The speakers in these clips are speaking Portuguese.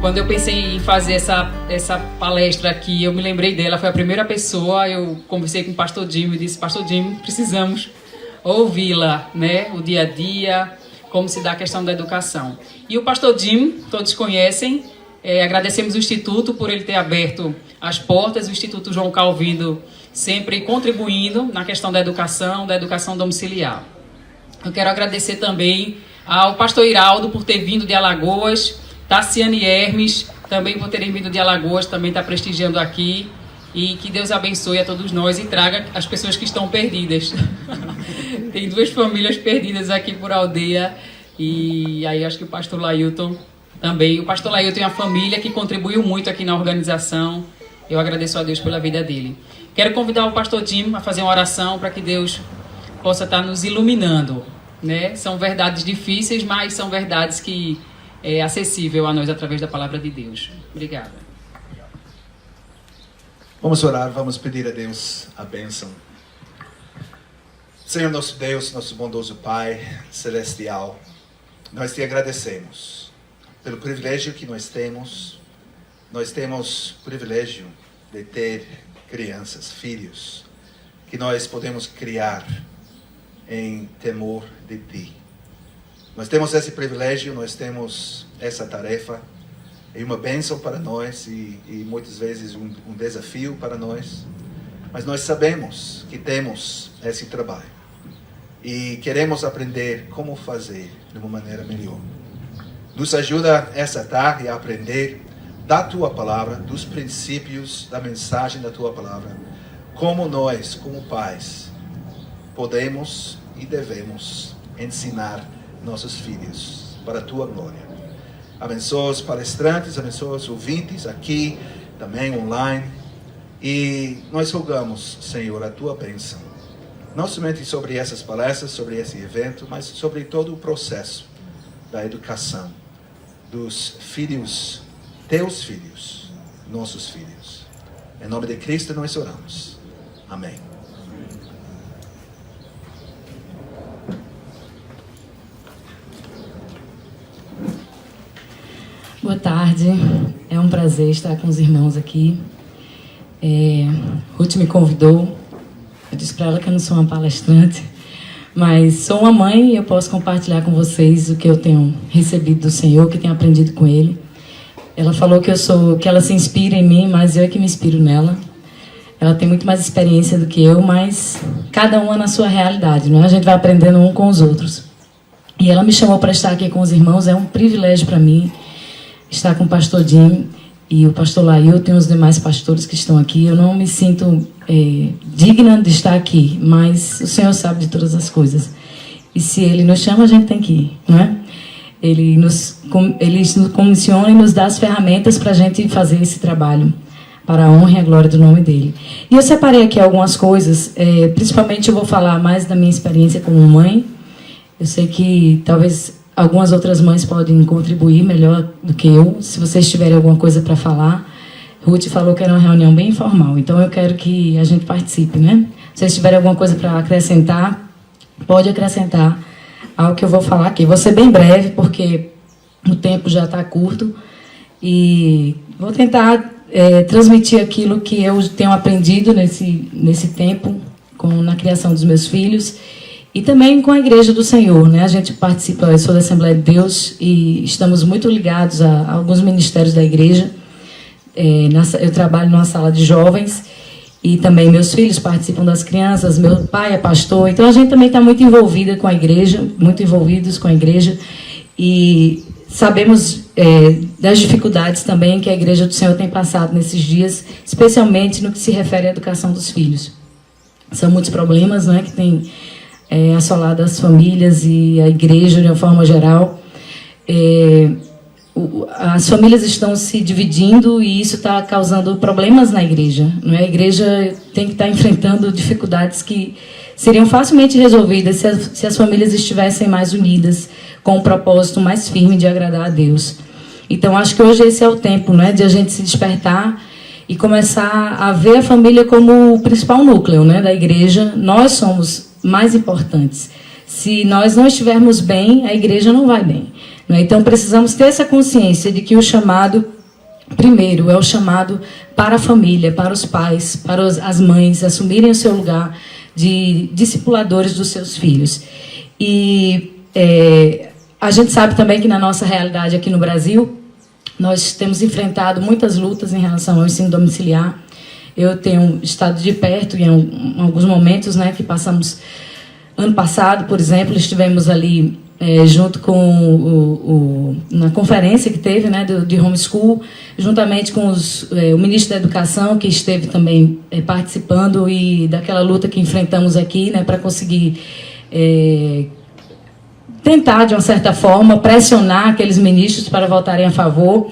Quando eu pensei em fazer essa palestra aqui, eu me lembrei dela, foi a primeira pessoa. Eu conversei com o pastor Jim e disse: Pastor Jim, precisamos ouvi-la, né? O dia a dia, como se dá a questão da educação. E o pastor Jim, todos conhecem, agradecemos o Instituto por ele ter aberto as portas, o Instituto João Calvino sempre contribuindo na questão da educação domiciliar. Eu quero agradecer também ao pastor Iraldo por ter vindo de Alagoas, Tassiane Hermes também por terem vindo de Alagoas, também está prestigiando aqui, e que Deus abençoe a todos nós e traga as pessoas que estão perdidas. Tem 2 famílias perdidas aqui por aldeia, e aí acho que o pastor Lailton também. O pastor Lailton é uma família que contribuiu muito aqui na organização. Eu agradeço a Deus pela vida dele. Quero convidar o pastor Jim a fazer uma oração para que Deus possa estar nos iluminando, né? São verdades difíceis, mas são verdades que é acessível a nós através da palavra de Deus. Obrigada. Vamos orar, vamos pedir a Deus a bênção. Senhor nosso Deus, nosso bondoso Pai celestial, nós te agradecemos pelo privilégio que nós temos. Nós temos o privilégio de ter crianças, filhos, que nós podemos criar em temor de Ti. Nós temos esse privilégio, nós temos essa tarefa, é uma bênção para nós e muitas vezes um desafio para nós, mas nós sabemos que temos esse trabalho e queremos aprender como fazer de uma maneira melhor. Nos ajuda essa tarde a aprender da Tua Palavra, dos princípios da mensagem da Tua Palavra, como nós, como pais, podemos e devemos ensinar nossos filhos para a Tua glória. Abençoa os palestrantes, abençoa os ouvintes aqui, também online. E nós rogamos, Senhor, a Tua bênção. Não somente sobre essas palestras, sobre esse evento, mas sobre todo o processo da educação dos filhos, Teus filhos, nossos filhos. Em nome de Cristo nós oramos. Amém. Boa tarde, é um prazer estar com os irmãos aqui. Ruth me convidou, eu disse para ela que eu não sou uma palestrante, mas sou uma mãe e eu posso compartilhar com vocês o que eu tenho recebido do Senhor, o que tenho aprendido com Ele. Ela falou que ela se inspira em mim, mas eu é que me inspiro nela. Ela tem muito mais experiência do que eu, mas cada uma na sua realidade, não é? A gente vai aprendendo um com os outros. E ela me chamou para estar aqui com os irmãos, é um privilégio para mim estar com o pastor Jim e o pastor Lailton e os demais pastores que estão aqui. Eu não me sinto digna de estar aqui, mas o Senhor sabe de todas as coisas. E se Ele nos chama, a gente tem que ir, não é? Ele nos comissiona e nos dá as ferramentas para a gente fazer esse trabalho, para a honra e a glória do nome dEle. E eu separei aqui algumas coisas, principalmente eu vou falar mais da minha experiência como mãe. Eu sei que talvez algumas outras mães podem contribuir melhor do que eu. Se vocês tiverem alguma coisa para falar, Ruth falou que era uma reunião bem informal, então eu quero que a gente participe, né? Se vocês tiverem alguma coisa para acrescentar, pode acrescentar ao que eu vou falar aqui. Vou ser bem breve, porque o tempo já está curto, e vou tentar transmitir aquilo que eu tenho aprendido nesse tempo na criação dos meus filhos, e também com a Igreja do Senhor, né? A gente participa, eu sou da Assembleia de Deus e estamos muito ligados a alguns ministérios da igreja. Eu trabalho numa sala de jovens e também meus filhos participam das crianças, meu pai é pastor, então a gente também está muito envolvida com a igreja, muito envolvidos com a igreja, e sabemos das dificuldades também que a Igreja do Senhor tem passado nesses dias, especialmente no que se refere à educação dos filhos. São muitos problemas, não é, que tem assolado as famílias e a igreja de uma forma geral. As famílias estão se dividindo e isso está causando problemas na igreja, não é? A igreja tem que estar enfrentando dificuldades que seriam facilmente resolvidas se as famílias estivessem mais unidas, com um propósito mais firme de agradar a Deus. Então, acho que hoje esse é o tempo, né, de a gente se despertar e começar a ver a família como o principal núcleo, né, da igreja. Nós somos mais importantes. Se nós não estivermos bem, a igreja não vai bem, né? Então, precisamos ter essa consciência de que o chamado primeiro, é o chamado para a família, para os pais, para as mães assumirem o seu lugar de discipuladores dos seus filhos. E a gente sabe também que na nossa realidade aqui no Brasil, nós temos enfrentado muitas lutas em relação ao ensino domiciliar. Eu tenho estado de perto em alguns momentos, né, que passamos. Ano passado, por exemplo, estivemos ali junto com na conferência que teve, né, de homeschool, juntamente com o ministro da Educação, que esteve também participando, e daquela luta que enfrentamos aqui, né, para conseguir tentar, de uma certa forma, pressionar aqueles ministros para votarem a favor.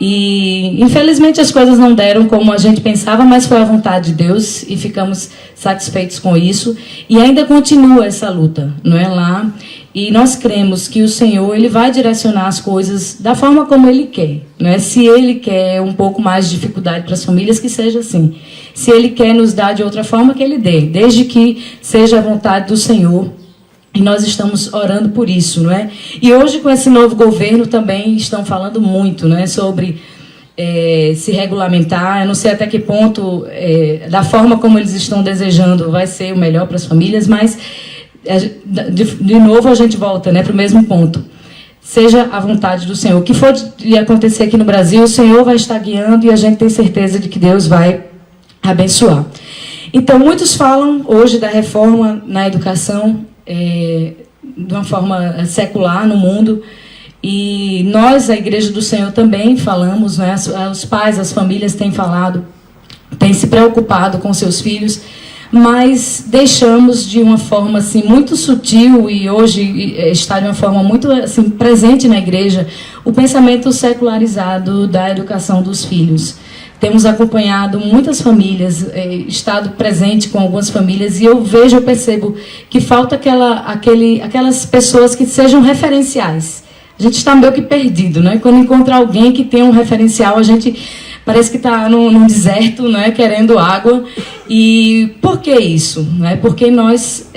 E, infelizmente, as coisas não deram como a gente pensava, mas foi a vontade de Deus e ficamos satisfeitos com isso. E ainda continua essa luta, não é lá? E nós cremos que o Senhor, Ele vai direcionar as coisas da forma como Ele quer, não é? Se Ele quer um pouco mais de dificuldade para as famílias, que seja assim. Se Ele quer nos dar de outra forma, que Ele dê, desde que seja a vontade do Senhor. E nós estamos orando por isso, não é? E hoje, com esse novo governo, também estão falando muito, não é, sobre se regulamentar. Eu não sei até que ponto, da forma como eles estão desejando, vai ser o melhor para as famílias, mas, de novo, a gente volta, né, para o mesmo ponto. Seja a vontade do Senhor. O que for de acontecer aqui no Brasil, o Senhor vai estar guiando e a gente tem certeza de que Deus vai abençoar. Então, muitos falam hoje da reforma na educação, de uma forma secular no mundo, e nós, a Igreja do Senhor, também falamos, né? Os pais, as famílias têm falado, têm se preocupado com seus filhos, mas deixamos de uma forma assim, muito sutil, e hoje está de uma forma muito assim, presente na igreja, o pensamento secularizado da educação dos filhos. Temos acompanhado muitas famílias, estado presente com algumas famílias, e eu percebo que falta aquelas pessoas que sejam referenciais. A gente está meio que perdido, né? Quando encontra alguém que tem um referencial, a gente parece que está num deserto, né? Querendo água. E por que isso? Né? Porque nós...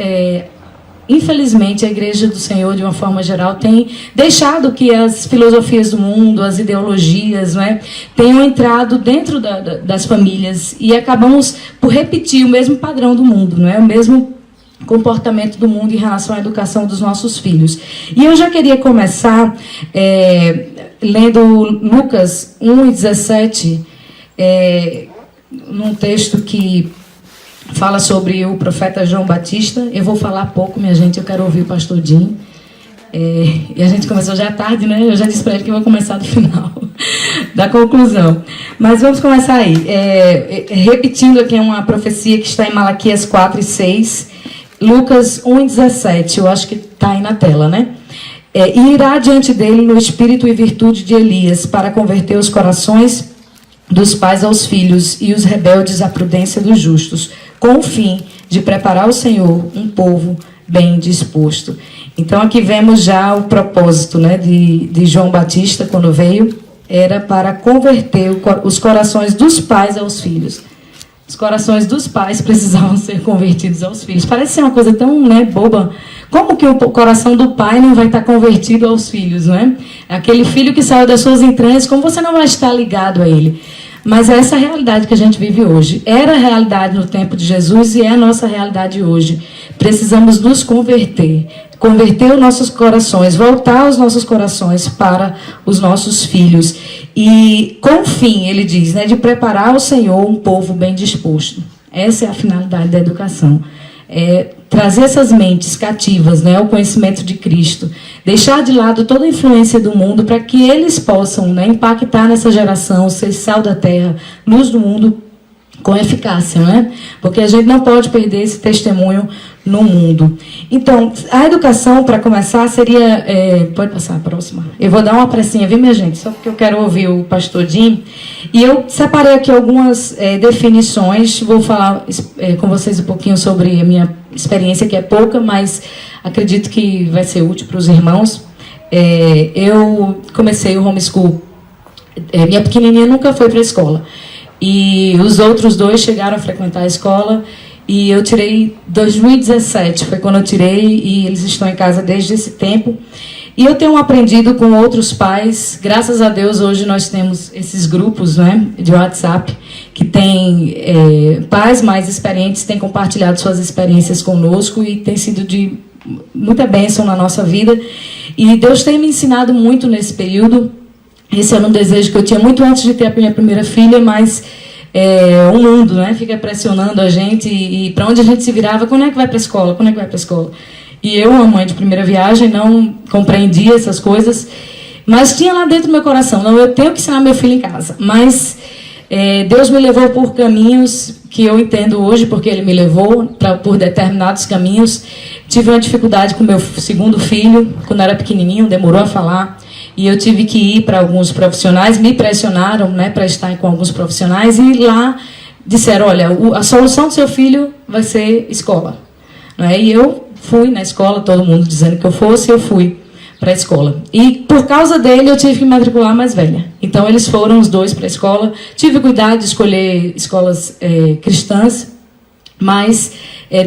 Infelizmente, a Igreja do Senhor, de uma forma geral, tem deixado que as filosofias do mundo, as ideologias, não é, tenham entrado dentro das famílias, e acabamos por repetir o mesmo padrão do mundo, não é? O mesmo comportamento do mundo em relação à educação dos nossos filhos. E eu já queria começar lendo Lucas 1:17, num texto que fala sobre o profeta João Batista. Eu vou falar pouco, minha gente, eu quero ouvir o pastor Jim. E a gente começou já tarde, né? Eu já disse para ele que eu vou começar do final, da conclusão. Mas vamos começar aí. Repetindo aqui uma profecia que está em Malaquias 4:6, Lucas 1:17, eu acho que está aí na tela, né? E irá diante dele no espírito e virtude de Elias, para converter os corações dos pais aos filhos e os rebeldes à prudência dos justos, com o fim de preparar ao Senhor um povo bem disposto. Então, aqui vemos já o propósito, né, de João Batista, quando veio, era para converter os corações dos pais aos filhos. Os corações dos pais precisavam ser convertidos aos filhos. Parece ser uma coisa tão, né, boba. Como que o coração do pai não vai estar convertido aos filhos, não é? Aquele filho que saiu das suas entranhas, como você não vai estar ligado a ele? Mas é essa realidade que a gente vive hoje. Era a realidade no tempo de Jesus e é a nossa realidade hoje. Precisamos nos converter os nossos corações, voltar os nossos corações para os nossos filhos. E com o fim, ele diz, né, de preparar ao Senhor um povo bem disposto. Essa é a finalidade da educação. Trazer essas mentes cativas, né, ao conhecimento de Cristo, deixar de lado toda a influência do mundo para que eles possam, né, impactar nessa geração, ser sal da terra, luz do mundo, com eficácia, né? Porque a gente não pode perder esse testemunho no mundo. Então, a educação, para começar, seria... pode passar a próxima? Eu vou dar uma pressinha, viu, minha gente? Só porque eu quero ouvir o pastor Jim. E eu separei aqui algumas definições. Vou falar com vocês um pouquinho sobre a minha experiência, que é pouca, mas acredito que vai ser útil para os irmãos. Eu comecei o homeschool. Minha pequenininha nunca foi para a escola. E os outros dois chegaram a frequentar a escola. E eu tirei 2017, foi quando eu tirei, e eles estão em casa desde esse tempo. E eu tenho aprendido com outros pais, graças a Deus, hoje nós temos esses grupos, né, de WhatsApp, que tem pais mais experientes, têm compartilhado suas experiências conosco e tem sido de muita bênção na nossa vida. E Deus tem me ensinado muito nesse período. Esse era um desejo que eu tinha muito antes de ter a minha primeira filha, mas o mundo, né, fica pressionando a gente e para onde a gente se virava, quando é que vai para a escola? Quando é que vai para a escola? E eu, uma mãe de primeira viagem, não compreendia essas coisas, mas tinha lá dentro do meu coração, não, eu tenho que ensinar meu filho em casa. Mas Deus me levou por caminhos que eu entendo hoje, porque Ele me levou por determinados caminhos. Tive uma dificuldade com meu segundo filho, quando era pequenininho, demorou a falar, e eu tive que ir para alguns profissionais, me pressionaram, né, para estar com alguns profissionais, e lá disseram, olha, a solução do seu filho vai ser escola. Né? E eu fui na escola, todo mundo dizendo que eu fosse, eu fui para a escola. E por causa dele eu tive que matricular a mais velha. Então eles foram os dois para a escola. Tive cuidado de escolher escolas cristãs, mas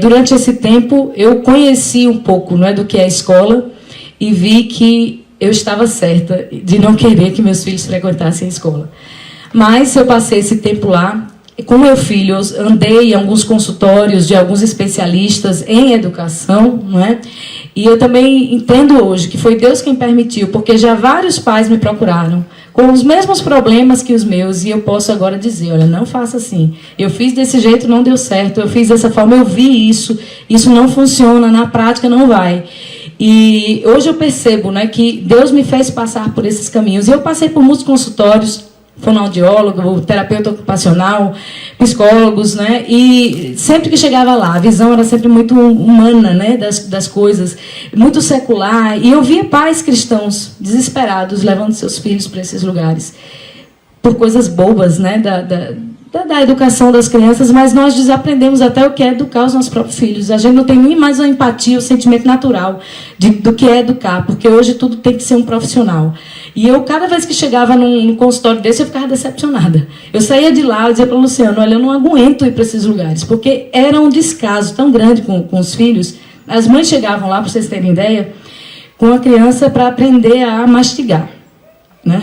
durante esse tempo eu conheci um pouco, não é, do que é a escola e vi que eu estava certa de não querer que meus filhos frequentassem a escola. Mas eu passei esse tempo lá. Com meu filho, eu andei em alguns consultórios de alguns especialistas em educação, não é? E eu também entendo hoje que foi Deus quem permitiu, porque já vários pais me procuraram com os mesmos problemas que os meus, e eu posso agora dizer, olha, não faça assim. Eu fiz desse jeito, não deu certo. Eu fiz dessa forma, eu vi isso não funciona, na prática não vai. E hoje eu percebo, né, que Deus me fez passar por esses caminhos. E eu passei por muitos consultórios, fonoaudiólogo, terapeuta ocupacional, psicólogos, né? E sempre que chegava lá, a visão era sempre muito humana, né? das coisas, muito secular. E eu via pais cristãos desesperados levando seus filhos para esses lugares por coisas bobas, né? Da educação das crianças, mas nós desaprendemos até o que é educar os nossos próprios filhos. A gente não tem nem mais a empatia, o sentimento natural do que é educar, porque hoje tudo tem que ser um profissional. E eu, cada vez que chegava num consultório desse, eu ficava decepcionada. Eu saía de lá e dizia para o Luciano, olha, eu não aguento ir para esses lugares, porque era um descaso tão grande com os filhos. As mães chegavam lá, para vocês terem ideia, com a criança para aprender a mastigar. Né?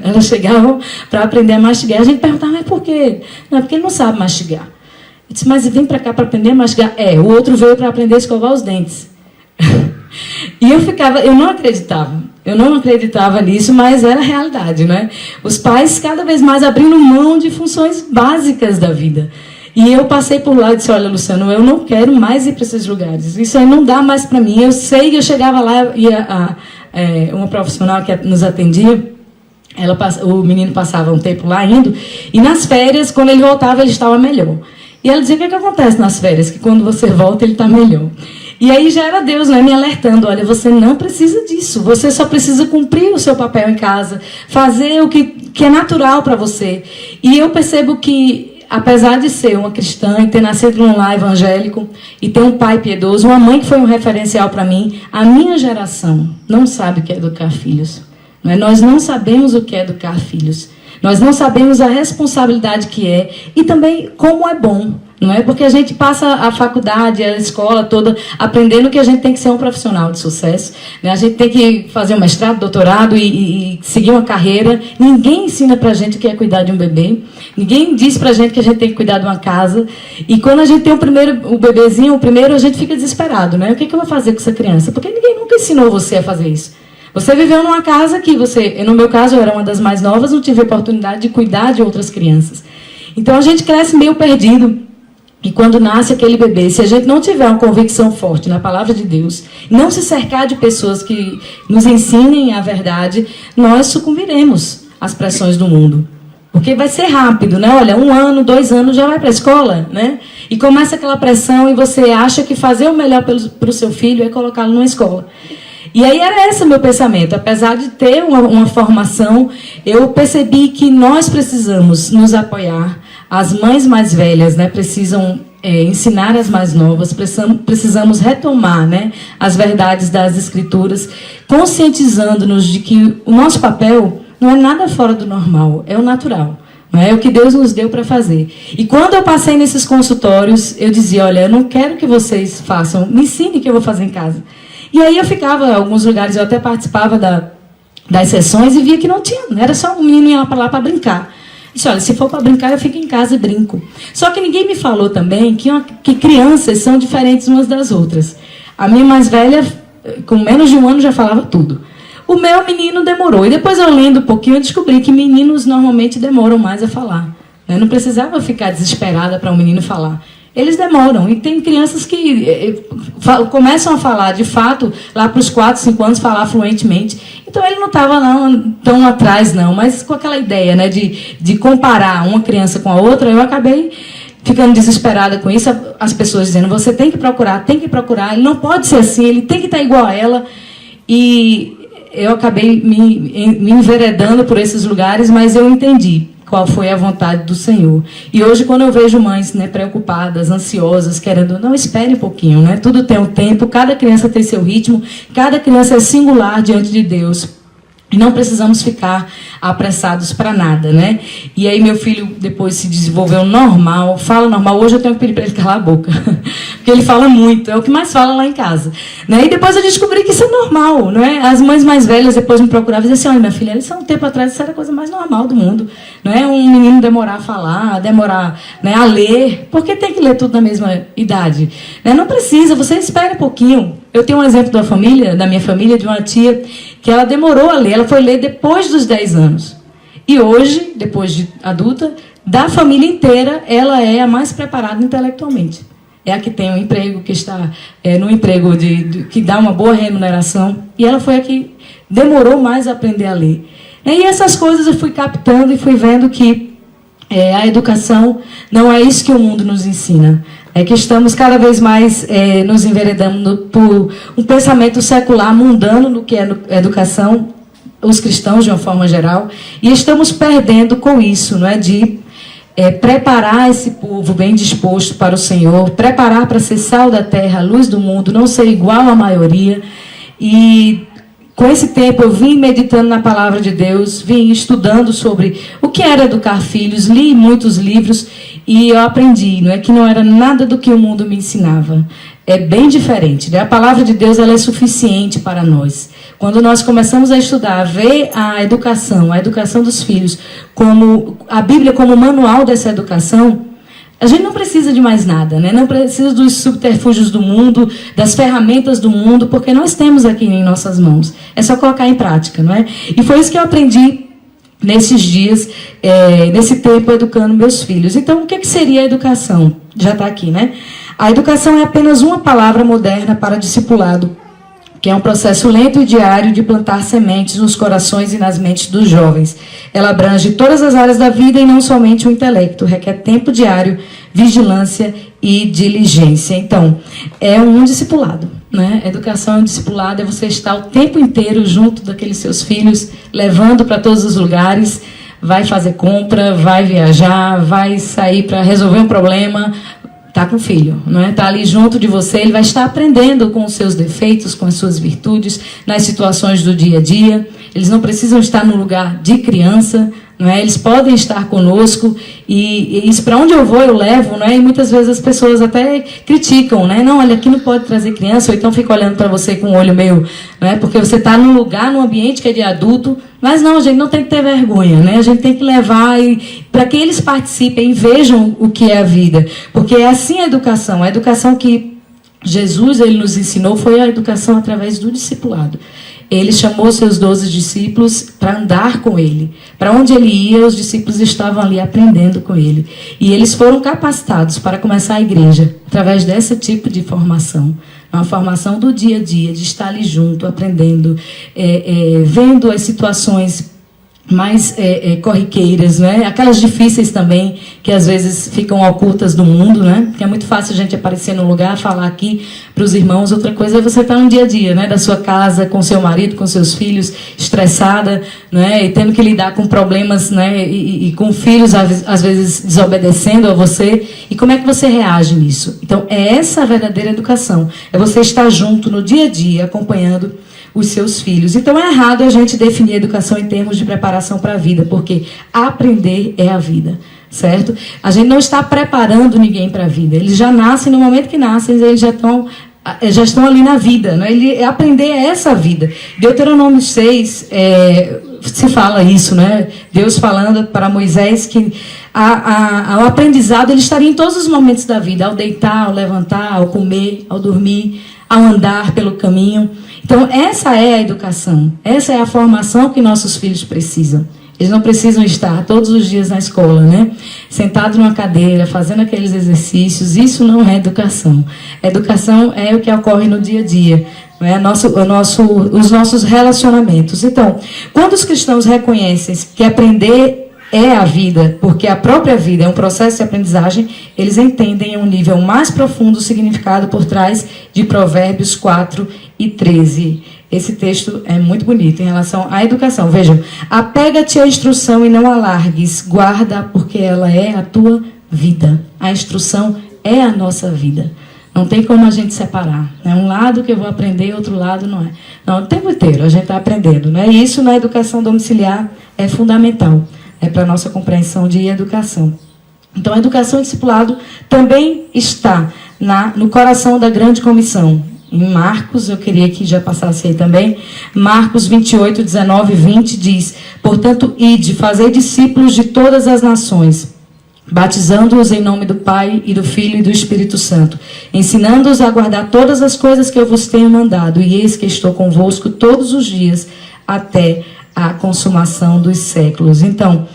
Elas chegavam para aprender a mastigar. A gente perguntava, mas por quê? Não, porque ele não sabe mastigar. Eu disse, mas vem para cá para aprender a mastigar? O outro veio para aprender a escovar os dentes. E eu não acreditava nisso, mas era a realidade, né? Os pais cada vez mais abrindo mão de funções básicas da vida. E eu passei por lá e disse, olha, Luciano, eu não quero mais ir para esses lugares. Isso aí não dá mais para mim. Eu sei que eu chegava lá e uma profissional que nos atendia, o menino passava um tempo lá indo, e nas férias, quando ele voltava, ele estava melhor. E ela dizia, o que acontece nas férias? Que quando você volta, ele está melhor. E aí já era Deus, né, me alertando, olha, você não precisa disso, você só precisa cumprir o seu papel em casa, fazer o que é natural para você. E eu percebo que, apesar de ser uma cristã e ter nascido num lar evangélico e ter um pai piedoso, uma mãe que foi um referencial para mim, a minha geração não sabe o que é educar filhos. Não é? Nós não sabemos o que é educar filhos. Nós não sabemos a responsabilidade que é e também como é bom. Não é? Porque a gente passa a faculdade, a escola toda, aprendendo que a gente tem que ser um profissional de sucesso. Né? A gente tem que fazer um mestrado, doutorado e seguir uma carreira. Ninguém ensina para a gente o que é cuidar de um bebê. Ninguém diz para a gente que a gente tem que cuidar de uma casa. E quando a gente tem o bebezinho, o primeiro, a gente fica desesperado. Né? O que eu vou fazer com essa criança? Porque ninguém nunca ensinou você a fazer isso. Você viveu numa casa que no meu caso, eu era uma das mais novas, não tive a oportunidade de cuidar de outras crianças. Então, a gente cresce meio perdido. E quando nasce aquele bebê, se a gente não tiver uma convicção forte na palavra de Deus, não se cercar de pessoas que nos ensinem a verdade, nós sucumbiremos às pressões do mundo. Porque vai ser rápido, né? Olha, 1 ano, 2 anos, já vai para a escola, né? E começa aquela pressão e você acha que fazer o melhor para o seu filho é colocá-lo numa escola. E aí era esse o meu pensamento. Apesar de ter uma formação, eu percebi que nós precisamos nos apoiar. As mães mais velhas, né, precisam ensinar as mais novas, precisamos retomar, né, as verdades das Escrituras, conscientizando-nos de que o nosso papel não é nada fora do normal, é o natural. Não é o que Deus nos deu para fazer. E quando eu passei nesses consultórios, eu dizia, olha, eu não quero que vocês façam, me ensinem o que eu vou fazer em casa. E aí eu ficava, em alguns lugares, eu até participava das sessões e via que não tinha, era só um menino ia para lá para brincar. Disse, olha, se for para brincar, eu fico em casa e brinco. Só que ninguém me falou também que crianças são diferentes umas das outras. A minha mais velha, com menos de 1 ano, já falava tudo. O meu menino demorou. E depois eu lendo um pouquinho, eu descobri que meninos normalmente demoram mais a falar. Eu não precisava ficar desesperada para um menino falar. Eles demoram. E tem crianças que começam a falar, de fato, lá para os 4, 5 anos, falar fluentemente. Então, ele não estava tão atrás, não. Mas com aquela ideia, né, de comparar uma criança com a outra, eu acabei ficando desesperada com isso. As pessoas dizendo, você tem que procurar, ele não pode ser assim, ele tem que estar igual a ela. E eu acabei me enveredando por esses lugares, mas eu entendi qual foi a vontade do Senhor. E hoje, quando eu vejo mães, né, preocupadas, ansiosas, querendo, não, espere um pouquinho, né? Tudo tem um tempo, cada criança tem seu ritmo, cada criança é singular diante de Deus. E não precisamos ficar apressados para nada, né? E aí meu filho depois se desenvolveu normal, fala normal. Hoje eu tenho que pedir para ele calar a boca, porque ele fala muito, é o que mais fala lá em casa, né? E depois eu descobri que isso é normal, não é? As mães mais velhas depois me procuravam e diziam assim, olha, minha filha, isso há um tempo atrás isso era a coisa mais normal do mundo, não é? Um menino demorar a falar, demorar, né, a ler, porque tem que ler tudo na mesma idade, né? Não precisa, você espera um pouquinho. Eu tenho um exemplo da minha família, de uma tia, que ela demorou a ler, ela foi ler depois dos 10 anos. E hoje, depois de adulta, da família inteira, ela é a mais preparada intelectualmente. É a que tem um emprego, que está no emprego que dá uma boa remuneração. E ela foi a que demorou mais a aprender a ler. E essas coisas eu fui captando e fui vendo que a educação não é isso que o mundo nos ensina. É que estamos cada vez mais nos enveredando por um pensamento secular, mundano do que é educação, os cristãos de uma forma geral, e estamos perdendo com isso, não é, de preparar esse povo bem disposto para o Senhor, preparar para ser sal da terra, luz do mundo, não ser igual à maioria. E com esse tempo eu vim meditando na palavra de Deus, vim estudando sobre o que era educar filhos, li muitos livros e eu aprendi, não é, que não era nada do que o mundo me ensinava. É bem diferente, né? A palavra de Deus ela é suficiente para nós. Quando nós começamos a estudar, a ver a educação dos filhos, como a Bíblia como manual dessa educação, a gente não precisa de mais nada, né? Não precisa dos subterfúgios do mundo, das ferramentas do mundo, porque nós temos aqui em nossas mãos. É só colocar em prática, não é? E foi isso que eu aprendi nesses dias, nesse tempo, educando meus filhos. Então, o que seria a educação? Já está aqui, né? A educação é apenas uma palavra moderna para discipulado, que é um processo lento e diário de plantar sementes nos corações e nas mentes dos jovens. Ela abrange todas as áreas da vida e não somente o intelecto. Requer tempo diário, vigilância e diligência. Então, é um discipulado, né? Educação é um discipulado, é você estar o tempo inteiro junto daqueles seus filhos, levando para todos os lugares, vai fazer compra, vai viajar, vai sair para resolver um problema, está com o filho, não é? Está ali junto de você, ele vai estar aprendendo com os seus defeitos, com as suas virtudes, nas situações do dia a dia. Eles não precisam estar no lugar de criança, não é? Eles podem estar conosco e isso, para onde eu vou, eu levo, não é? E muitas vezes as pessoas até criticam, né? Não, olha, aqui não pode trazer criança, ou então fica olhando para você com o olho meio, não é? Porque você está num lugar, num ambiente que é de adulto. Mas não, a gente não tem que ter vergonha, né? A gente tem que levar para que eles participem e vejam o que é a vida. Porque é assim a educação que Jesus ele nos ensinou foi a educação através do discipulado. Ele chamou seus 12 discípulos para andar com ele. Para onde ele ia, os discípulos estavam ali aprendendo com ele. E eles foram capacitados para começar a igreja através desse tipo de formação. Uma formação do dia a dia, de estar ali junto, aprendendo, vendo as situações mais corriqueiras, né? Aquelas difíceis também, que às vezes ficam ocultas do mundo, né? Porque é muito fácil a gente aparecer no lugar, falar aqui para os irmãos. Outra coisa é você estar no dia a dia, né? Da sua casa, com seu marido, com seus filhos, estressada, né? E tendo que lidar com problemas, né? E com filhos, às vezes, desobedecendo a você. E como é que você reage nisso? Então, é essa a verdadeira educação. É você estar junto no dia a dia, acompanhando os seus filhos. Então é errado a gente definir a educação em termos de preparação para a vida, porque aprender é a vida, certo? A gente não está preparando ninguém para a vida. Eles já nascem, no momento que nascem, eles já estão já estão ali na vida, né? Ele aprender essa vida. Deuteronômio 6, se fala isso, né? Deus falando para Moisés que o aprendizado ele estaria em todos os momentos da vida, ao deitar, ao levantar, ao comer, ao dormir, ao andar pelo caminho. Então, essa é a educação, essa é a formação que nossos filhos precisam. Eles não precisam estar todos os dias na escola, né? Sentado numa cadeira, fazendo aqueles exercícios. Isso não é educação. Educação é o que ocorre no dia a dia, não é? Os nossos relacionamentos. Então, quando os cristãos reconhecem que aprender é a vida, porque a própria vida é um processo de aprendizagem, eles entendem em um nível mais profundo o significado por trás de Provérbios 4:13. Esse texto é muito bonito em relação à educação. Vejam, apega-te à instrução e não a largues, guarda porque ela é a tua vida. A instrução é a nossa vida. Não tem como a gente separar. É um lado que eu vou aprender, outro lado não é. Não, o tempo inteiro a gente está aprendendo, né? E isso na educação domiciliar é fundamental, para a nossa compreensão de educação. Então, a educação e discipulado também está no coração da grande comissão. Em Marcos, eu queria que já passasse aí também, Marcos 28, 19 e 20 diz: portanto, ide, fazei discípulos de todas as nações, batizando-os em nome do Pai e do Filho e do Espírito Santo, ensinando-os a guardar todas as coisas que eu vos tenho mandado, e eis que estou convosco todos os dias, até a consumação dos séculos. Então,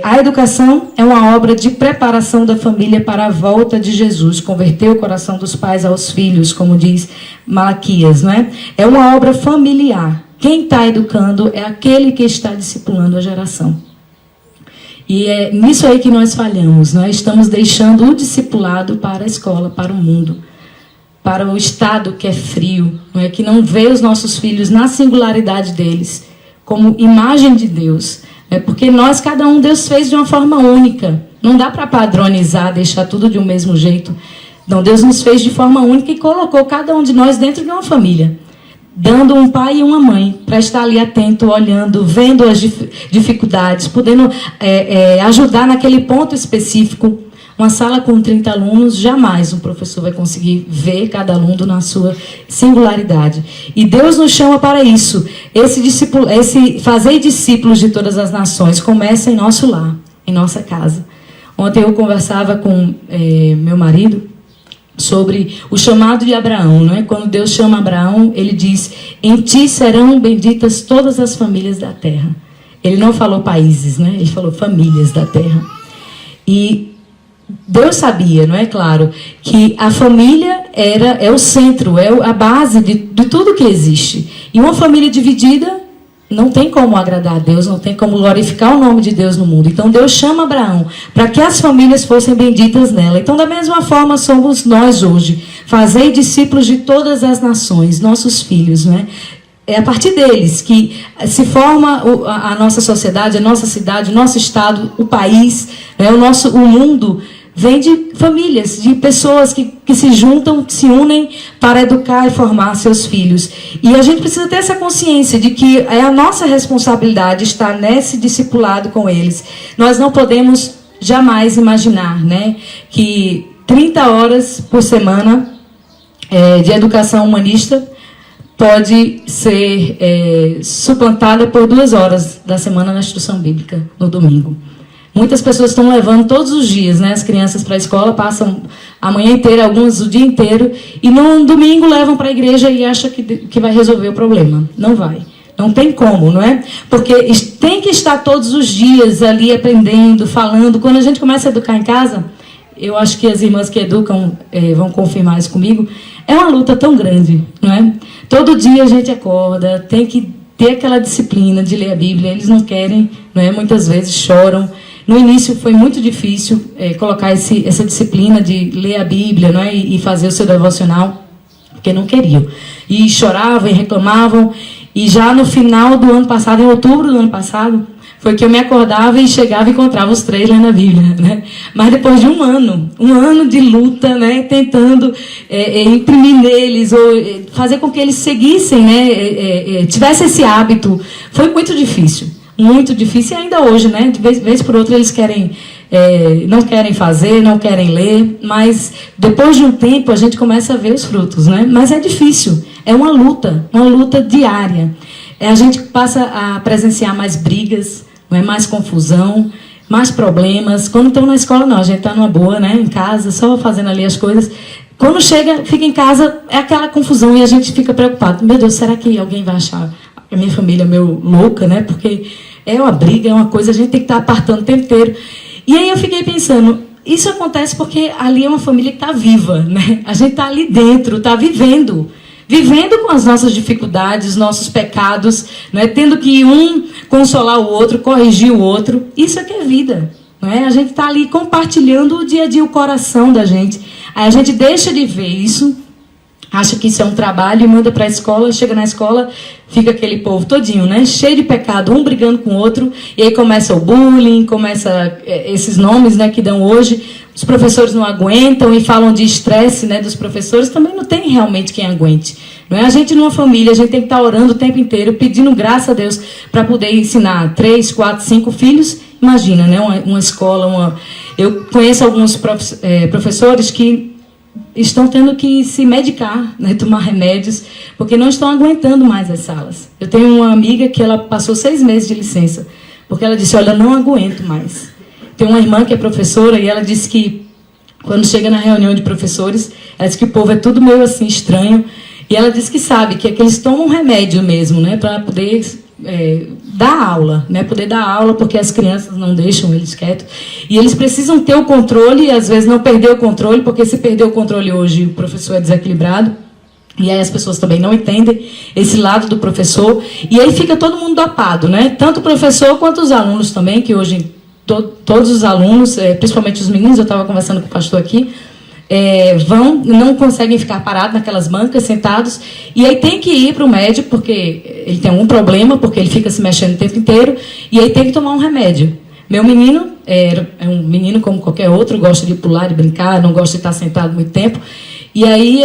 a educação é uma obra de preparação da família para a volta de Jesus, converter o coração dos pais aos filhos, como diz Malaquias, não é? É uma obra familiar. Quem está educando é aquele que está discipulando a geração. E é nisso aí que nós falhamos, nós estamos deixando o discipulado para a escola, para o mundo, para o Estado que é frio, não é? Que não vê os nossos filhos na singularidade deles, como imagem de Deus. Porque nós, cada um, Deus fez de uma forma única. Não dá para padronizar, deixar tudo de um mesmo jeito. Não, Deus nos fez de forma única e colocou cada um de nós dentro de uma família, dando um pai e uma mãe para estar ali atento, olhando, vendo as dificuldades, podendo ajudar naquele ponto específico. Uma sala com 30 alunos, jamais um professor vai conseguir ver cada aluno na sua singularidade. E Deus nos chama para isso. Esse fazer discípulos de todas as nações começa em nosso lar, em nossa casa. Ontem eu conversava com meu marido sobre o chamado de Abraão, não é? Quando Deus chama Abraão, ele diz: em ti serão benditas todas as famílias da terra. Ele não falou países, né? Ele falou famílias da terra. E Deus sabia, não é claro, que a família é o centro, é a base de tudo que existe. E uma família dividida não tem como agradar a Deus, não tem como glorificar o nome de Deus no mundo. Então Deus chama Abraão para que as famílias fossem benditas nela. Então, da mesma forma, somos nós hoje. Fazei discípulos de todas as nações, nossos filhos, não é? É a partir deles que se forma a nossa sociedade, a nossa cidade, o nosso estado, o país, né? O mundo vem de famílias, de pessoas que se juntam, que se unem para educar e formar seus filhos. E a gente precisa ter essa consciência de que é a nossa responsabilidade estar nesse discipulado com eles. Nós não podemos jamais imaginar, né, que 30 horas por semana de educação humanista pode ser suplantada por 2 horas da semana na instrução bíblica, no domingo. Muitas pessoas estão levando todos os dias, né, as crianças para a escola, passam a manhã inteira, algumas o dia inteiro, e no domingo levam para a igreja e acham que vai resolver o problema. Não vai. Não tem como, não é? Porque tem que estar todos os dias ali aprendendo, falando. Quando a gente começa a educar em casa, eu acho que as irmãs que educam vão confirmar isso comigo, é uma luta tão grande, não é? Todo dia a gente acorda, tem que ter aquela disciplina de ler a Bíblia, eles não querem, não é? Muitas vezes choram. No início foi muito difícil colocar essa disciplina de ler a Bíblia, não é? E fazer o seu devocional, porque não queriam. E choravam e reclamavam. E já no final do ano passado, em outubro do ano passado, foi que eu me acordava e chegava e encontrava os 3 lendo a Bíblia, né? Mas depois de um ano de luta, né? Tentando imprimir neles, ou fazer com que eles seguissem, né? Tivesse esse hábito, foi muito difícil. Muito difícil, e ainda hoje, né? De vez por outra eles querem não querem fazer, não querem ler, mas depois de um tempo a gente começa a ver os frutos, né? Mas é difícil, é uma luta diária. A gente passa a presenciar mais brigas, não é? Mais confusão, mais problemas. Quando estão na escola, não, a gente está numa boa, né? Em casa, só fazendo ali as coisas. Quando fica em casa, é aquela confusão e a gente fica preocupado. Meu Deus, será que alguém vai achar a minha família meio louca, né? Porque é uma briga, é uma coisa, a gente tem que estar apartando o tempo inteiro. E aí eu fiquei pensando, isso acontece porque ali é uma família que está viva, né? A gente está ali dentro, está vivendo com as nossas dificuldades, nossos pecados, né? Tendo que um consolar o outro, corrigir o outro. Isso é que é vida, não é? A gente está ali compartilhando o dia a dia, o coração da gente. Aí a gente deixa de ver isso, acha que isso é um trabalho e manda para a escola, chega na escola, fica aquele povo todinho, né? Cheio de pecado, um brigando com o outro, e aí começa o bullying, começa esses nomes, né, que dão hoje. Os professores não aguentam e falam de estresse, né, dos professores, também não tem realmente quem aguente. Não é? A gente numa família, a gente tem que estar orando o tempo inteiro, pedindo graça a Deus para poder ensinar 3, 4, 5 filhos. Imagina, né, uma escola, Eu conheço alguns professores que estão tendo que se medicar, né, tomar remédios, porque não estão aguentando mais as salas. Eu tenho uma amiga que ela passou 6 meses de licença, porque ela disse, olha, eu não aguento mais. Tem uma irmã que é professora e ela disse que, quando chega na reunião de professores, ela disse que o povo é tudo meio assim estranho, e ela disse que sabe que eles tomam remédio mesmo, né, para poder dar aula, né, poder dar aula, porque as crianças não deixam eles quietos, e eles precisam ter o controle, e às vezes não perder o controle, porque se perder o controle hoje, o professor é desequilibrado, e aí as pessoas também não entendem esse lado do professor, e aí fica todo mundo dopado, né, tanto o professor quanto os alunos também, que hoje todos os alunos, principalmente os meninos, eu estava conversando com o pastor aqui, não conseguem ficar parados naquelas bancas, sentados, e aí tem que ir para o médico, porque ele tem algum problema, porque ele fica se mexendo o tempo inteiro, e aí tem que tomar um remédio. Meu menino é um menino como qualquer outro, gosta de pular, de brincar, não gosta de estar sentado muito tempo, e aí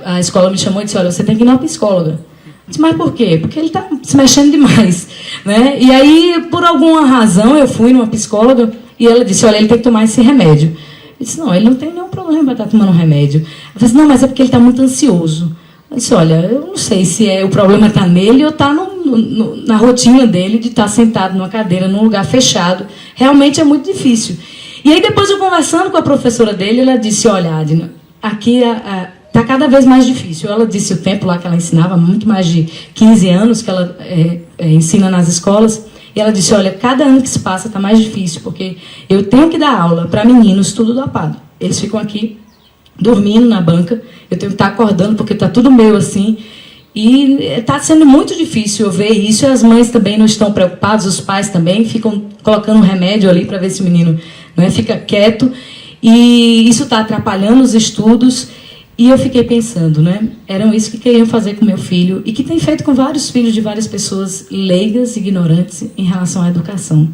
a escola me chamou e disse, olha, você tem que ir na psicóloga. Eu disse, mas por quê? Porque ele está se mexendo demais, né? E aí, por alguma razão, eu fui numa psicóloga e ela disse, olha, ele tem que tomar esse remédio. Eu disse, não, ele não tem nenhum problema para estar tomando remédio. Eu disse, não, mas é porque ele está muito ansioso. Eu disse, olha, eu não sei se o problema está nele ou está na rotina dele de estar sentado numa cadeira, num lugar fechado. Realmente é muito difícil. E aí, depois eu conversando com a professora dele, ela disse, olha, Adna, aqui está cada vez mais difícil. Ela disse o tempo lá que ela ensinava, muito mais de 15 anos que ela ensina nas escolas. E ela disse, olha, cada ano que se passa está mais difícil, porque eu tenho que dar aula para meninos tudo dopado. Eles ficam aqui dormindo na banca, eu tenho que estar acordando porque está tudo meio assim. E está sendo muito difícil eu ver isso, e as mães também não estão preocupadas, os pais também ficam colocando um remédio ali para ver se o menino fica quieto. E isso está atrapalhando os estudos. E eu fiquei pensando, eram isso que queriam fazer com meu filho e que tem feito com vários filhos de várias pessoas leigas, ignorantes em relação à educação.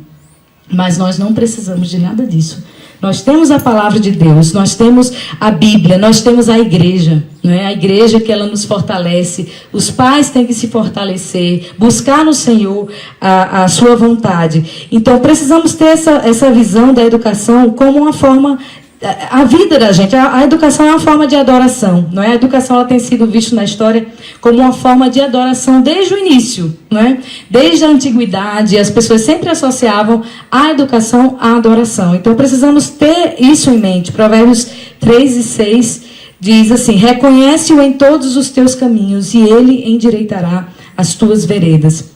Mas nós não precisamos de nada disso. Nós temos a palavra de Deus, nós temos a Bíblia, nós temos a igreja, a igreja que ela nos fortalece. Os pais têm que se fortalecer, buscar no Senhor a sua vontade. Então precisamos ter essa visão da educação como uma forma... A vida da gente, a educação é uma forma de adoração, não é? A educação ela tem sido vista na história como uma forma de adoração desde o início, não é? Desde a antiguidade, as pessoas sempre associavam a educação à adoração. Então precisamos ter isso em mente. Provérbios 3:6 diz assim, reconhece-o em todos os teus caminhos e ele endireitará as tuas veredas.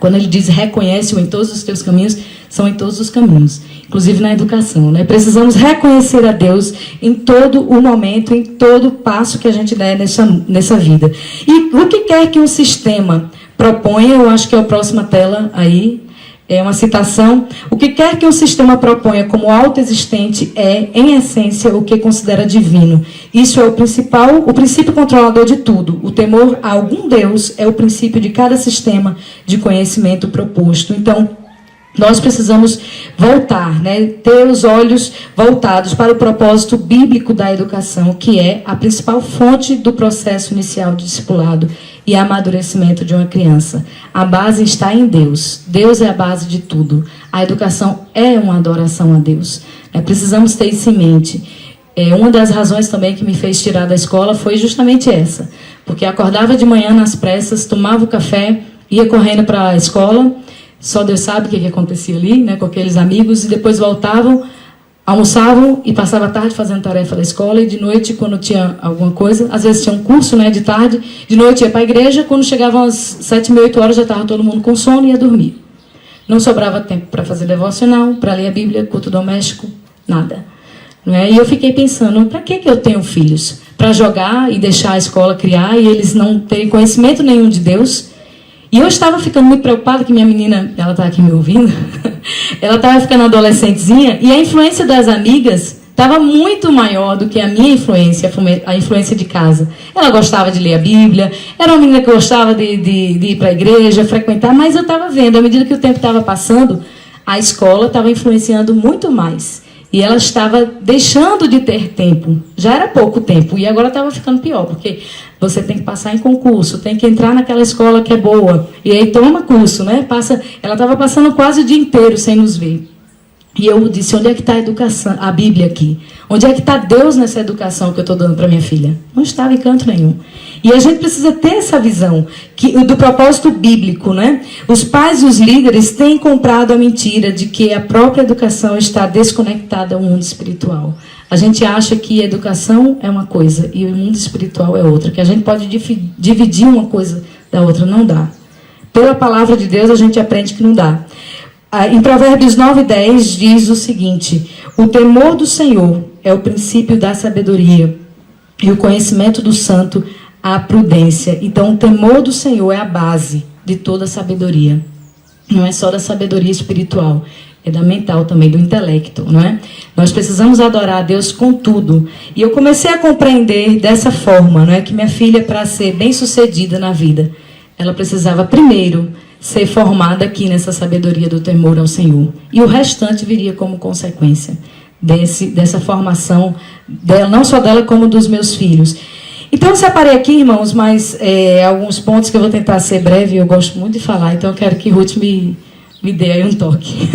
Quando ele diz reconhece-o em todos os teus caminhos, são em todos os caminhos, inclusive na educação, Precisamos reconhecer a Deus em todo o momento, em todo o passo que a gente der nessa vida. E o que quer que um sistema proponha, eu acho que é a próxima tela aí, é uma citação, o que quer que um sistema proponha como autoexistente é, em essência, o que considera divino. Isso é o princípio controlador de tudo. O temor a algum Deus é o princípio de cada sistema de conhecimento proposto. Então, nós precisamos voltar, ter os olhos voltados para o propósito bíblico da educação, que é a principal fonte do processo inicial de discipulado e amadurecimento de uma criança. A base está em Deus. Deus é a base de tudo. A educação é uma adoração a Deus. Precisamos ter isso em mente. Uma das razões também que me fez tirar da escola foi justamente essa. Porque acordava de manhã nas pressas, tomava o café, ia correndo para a escola. Só Deus sabe o que acontecia ali, né, com aqueles amigos. E depois voltavam, almoçavam e passava a tarde fazendo tarefa da escola. E de noite, quando tinha alguma coisa, às vezes tinha um curso, né, de tarde. De noite ia para a igreja. Quando chegavam às 7h30, 8h, já estava todo mundo com sono e ia dormir. Não sobrava tempo para fazer devocional, para ler a Bíblia, culto doméstico, nada. E eu fiquei pensando, para que eu tenho filhos? Para jogar e deixar a escola criar e eles não terem conhecimento nenhum de Deus? E eu estava ficando muito preocupada, que minha menina, ela está aqui me ouvindo, ela estava ficando adolescentezinha e a influência das amigas estava muito maior do que a minha influência, a influência de casa. Ela gostava de ler a Bíblia, era uma menina que gostava de ir para a igreja, frequentar, mas eu estava vendo, à medida que o tempo estava passando, a escola estava influenciando muito mais. E ela estava deixando de ter tempo. Já era pouco tempo. E agora estava ficando pior. Porque você tem que passar em concurso. Tem que entrar naquela escola que é boa. E aí toma curso, né? Ela estava passando quase o dia inteiro sem nos ver. E eu disse, onde é que está a educação, a Bíblia aqui? Onde é que está Deus nessa educação que eu estou dando para minha filha? Não estava em canto nenhum. E a gente precisa ter essa visão do propósito bíblico, né? Os pais e os líderes têm comprado a mentira de que a própria educação está desconectada ao mundo espiritual. A gente acha que a educação é uma coisa e o mundo espiritual é outra, que a gente pode dividir uma coisa da outra, não dá. Pela palavra de Deus a gente aprende que não dá. Em Provérbios 9:10 diz o seguinte: o temor do Senhor é o princípio da sabedoria e o conhecimento do santo a prudência. Então, o temor do Senhor é a base de toda a sabedoria. Não é só da sabedoria espiritual, é da mental também, do intelecto, não é? Nós precisamos adorar a Deus com tudo. E eu comecei a compreender dessa forma, não é, que minha filha, para ser bem-sucedida na vida, ela precisava primeiro ser formada aqui nessa sabedoria do temor ao Senhor. E o restante viria como consequência dessa formação dela, não só dela, como dos meus filhos. Então, eu separei aqui, irmãos, mas alguns pontos que eu vou tentar ser breve, eu gosto muito de falar, então eu quero que Ruth me dê aí um toque.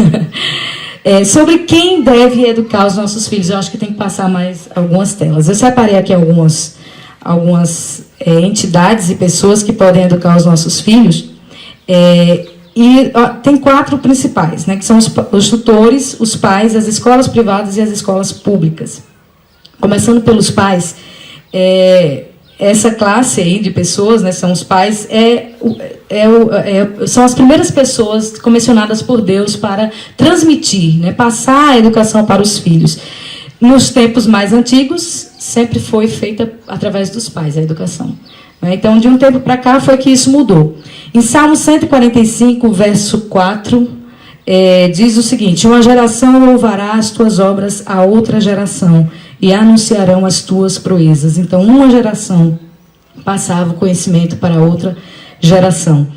Sobre quem deve educar os nossos filhos, eu acho que tem que passar mais algumas telas. Eu separei aqui algumas entidades e pessoas que podem educar os nossos filhos. Tem 4 principais, né, que são os tutores, os pais, as escolas privadas e as escolas públicas. Começando pelos pais, essa classe aí de pessoas, né, são os pais, são as primeiras pessoas comissionadas por Deus para transmitir, né, passar a educação para os filhos. Nos tempos mais antigos, sempre foi feita através dos pais, a educação. Então, de um tempo para cá, foi que isso mudou. Em Salmo 145, verso 4, diz o seguinte: uma geração louvará as tuas obras a outra geração, e anunciarão as tuas proezas. Então, uma geração passava o conhecimento para outra geração.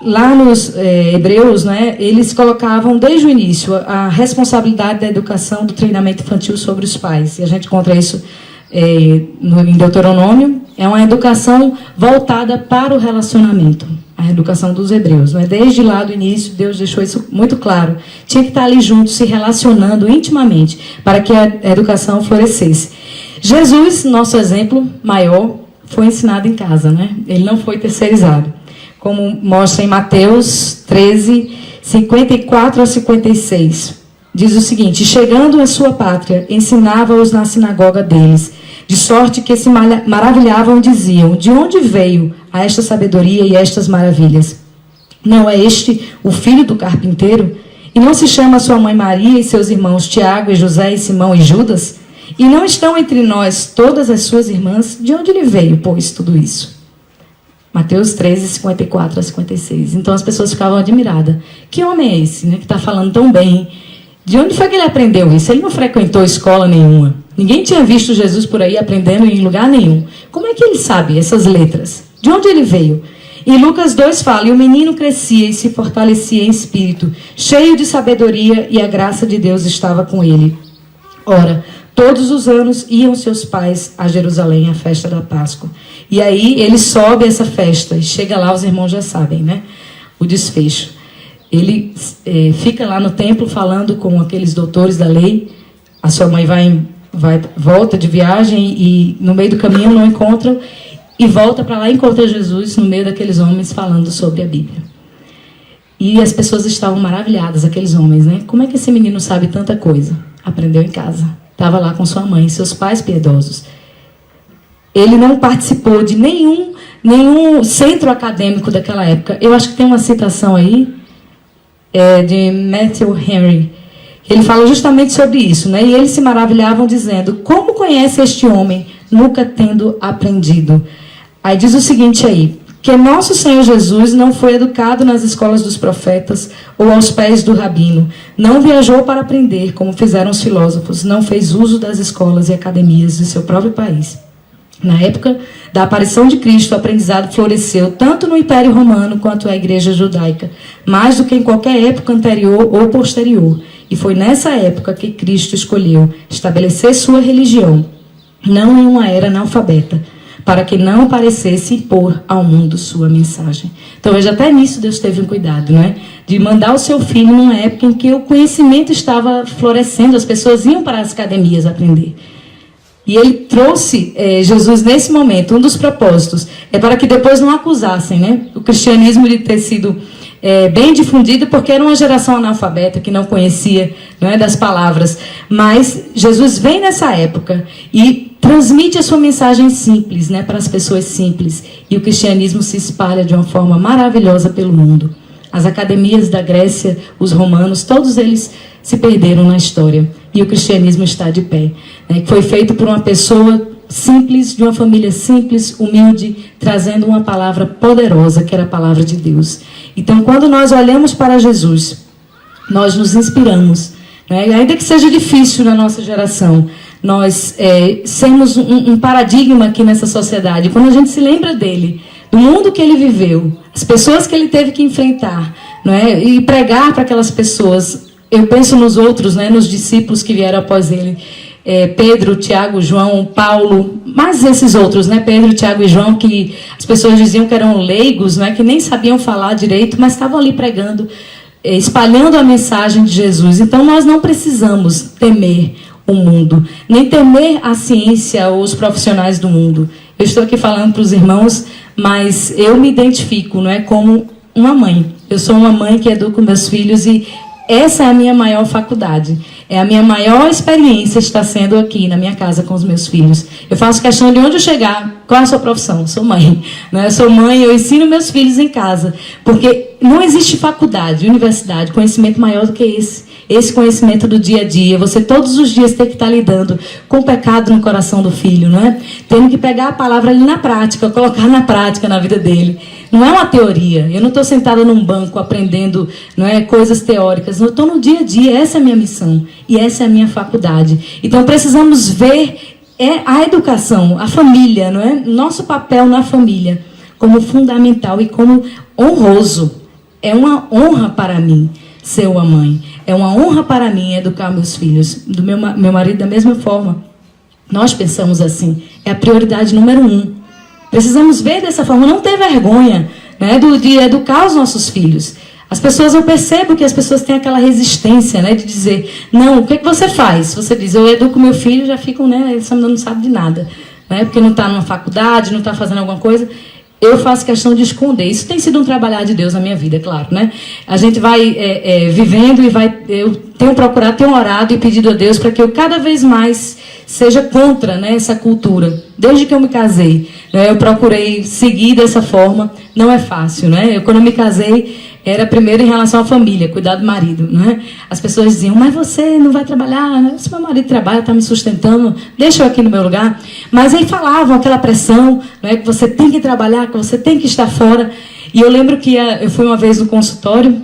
Lá nos Hebreus, né, eles colocavam desde o início a responsabilidade da educação, do treinamento infantil sobre os pais. E a gente encontra isso em Deuteronômio. É uma educação voltada para o relacionamento, a educação dos hebreus. Não é? Desde lá do início, Deus deixou isso muito claro. Tinha que estar ali junto, se relacionando intimamente, para que a educação florescesse. Jesus, nosso exemplo maior, foi ensinado em casa, né? Ele não foi terceirizado. Como mostra em Mateus 13, 54 a 56. Diz o seguinte: chegando à sua pátria, ensinava-os na sinagoga deles, de sorte que se maravilhavam e diziam: de onde veio a esta sabedoria e estas maravilhas? Não é este o filho do carpinteiro? E não se chama sua mãe Maria e seus irmãos Tiago e José e Simão e Judas? E não estão entre nós todas as suas irmãs? De onde lhe veio, pois, tudo isso? Mateus 13, 54 a 56. Então as pessoas ficavam admiradas. Que homem é esse, né, que está falando tão bem? De onde foi que ele aprendeu isso? Ele não frequentou escola nenhuma. Ninguém tinha visto Jesus por aí aprendendo em lugar nenhum. Como é que ele sabe essas letras? De onde ele veio? E Lucas 2 fala: e o menino crescia e se fortalecia em espírito, cheio de sabedoria, e a graça de Deus estava com ele. Ora, todos os anos iam seus pais a Jerusalém à festa da Páscoa. E aí ele sobe essa festa, e chega lá, os irmãos já sabem, né? O desfecho. Ele fica lá no templo falando com aqueles doutores da lei. A sua mãe volta de viagem e no meio do caminho não encontra, e volta para lá e encontra Jesus no meio daqueles homens falando sobre a Bíblia. E as pessoas estavam maravilhadas, aqueles homens, né? Como é que esse menino sabe tanta coisa? Aprendeu em casa. Estava lá com sua mãe, seus pais piedosos. Ele não participou de nenhum centro acadêmico daquela época. Eu acho que tem uma citação aí de Matthew Henry. Ele fala justamente sobre isso, né? E eles se maravilhavam dizendo: como conhece este homem, nunca tendo aprendido? Aí diz o seguinte aí: que nosso Senhor Jesus não foi educado nas escolas dos profetas ou aos pés do rabino. Não viajou para aprender, como fizeram os filósofos. Não fez uso das escolas e academias de seu próprio país. Na época da aparição de Cristo, o aprendizado floresceu tanto no Império Romano quanto na Igreja Judaica, mais do que em qualquer época anterior ou posterior. E foi nessa época que Cristo escolheu estabelecer sua religião, não em uma era analfabeta, para que não parecesse impor ao mundo sua mensagem. Então, veja, até nisso Deus teve um cuidado, não é? De mandar o seu filho numa época em que o conhecimento estava florescendo, as pessoas iam para as academias aprender. E ele trouxe Jesus nesse momento. Um dos propósitos é para que depois não acusassem, né, o cristianismo de ter sido bem difundido, porque era uma geração analfabeta que não conhecia, não é, das palavras. Mas Jesus vem nessa época e transmite a sua mensagem simples, né, para as pessoas simples. E o cristianismo se espalha de uma forma maravilhosa pelo mundo. As academias da Grécia, os romanos, todos eles se perderam na história. E o cristianismo está de pé, né? Foi feito por uma pessoa simples, de uma família simples, humilde, trazendo uma palavra poderosa, que era a palavra de Deus. Então, quando nós olhamos para Jesus, nós nos inspiramos, né? Ainda que seja difícil na nossa geração, nós sermos um paradigma aqui nessa sociedade. Quando a gente se lembra dele, do mundo que ele viveu, as pessoas que ele teve que enfrentar, não é? E pregar para aquelas pessoas. Eu penso nos outros, né, nos discípulos que vieram após ele, Pedro, Tiago, João, Paulo, mas esses outros, né, Pedro, Tiago e João, que as pessoas diziam que eram leigos, né, que nem sabiam falar direito, mas estavam ali pregando, espalhando a mensagem de Jesus. Então nós não precisamos temer o mundo, nem temer a ciência ou os profissionais do mundo. Eu estou aqui falando para os irmãos, mas eu me identifico, não é, como uma mãe. Eu sou uma mãe que educo meus filhos e essa é a minha maior faculdade. É a minha maior experiência estar sendo aqui na minha casa com os meus filhos. Eu faço questão de onde eu chegar. Qual é a sua profissão? Eu sou mãe. Né? Eu sou mãe, eu ensino meus filhos em casa. Porque não existe faculdade, universidade, conhecimento maior do que esse. Esse conhecimento do dia a dia. Você todos os dias tem que estar lidando com o pecado no coração do filho, não é? Tendo que pegar a palavra ali na prática, colocar na prática na vida dele. Não é uma teoria. Eu não estou sentada num banco aprendendo, não é, coisas teóricas. Eu estou no dia a dia. Essa é a minha missão. E essa é a minha faculdade. Então precisamos ver a educação, a família, não é? Nosso papel na família como fundamental e como honroso. É uma honra para mim ser uma mãe. É uma honra para mim educar meus filhos. Do meu marido, da mesma forma. Nós pensamos assim. É a prioridade número 1. Precisamos ver dessa forma. Não ter vergonha, né, de educar os nossos filhos. As pessoas, eu percebo que as pessoas têm aquela resistência, né, de dizer, não, o que você faz? Você diz, eu educo meu filho, já ficam, né, eles não sabem de nada. Né, porque não está numa faculdade, não está fazendo alguma coisa. Eu faço questão de esconder. Isso tem sido um trabalhar de Deus na minha vida, é claro, né? A gente vai vivendo e eu tenho procurado, tenho orado e pedido a Deus para que eu cada vez mais seja contra, né, essa cultura. Desde que eu me casei, né, eu procurei seguir dessa forma. Não é fácil, né? Quando eu me casei, era primeiro em relação à família, cuidar do marido, né? As pessoas diziam, mas você não vai trabalhar, né? Se meu marido trabalha, está me sustentando, deixa eu aqui no meu lugar. Mas aí falavam aquela pressão, né, que você tem que trabalhar, que você tem que estar fora. E eu lembro que eu fui uma vez no consultório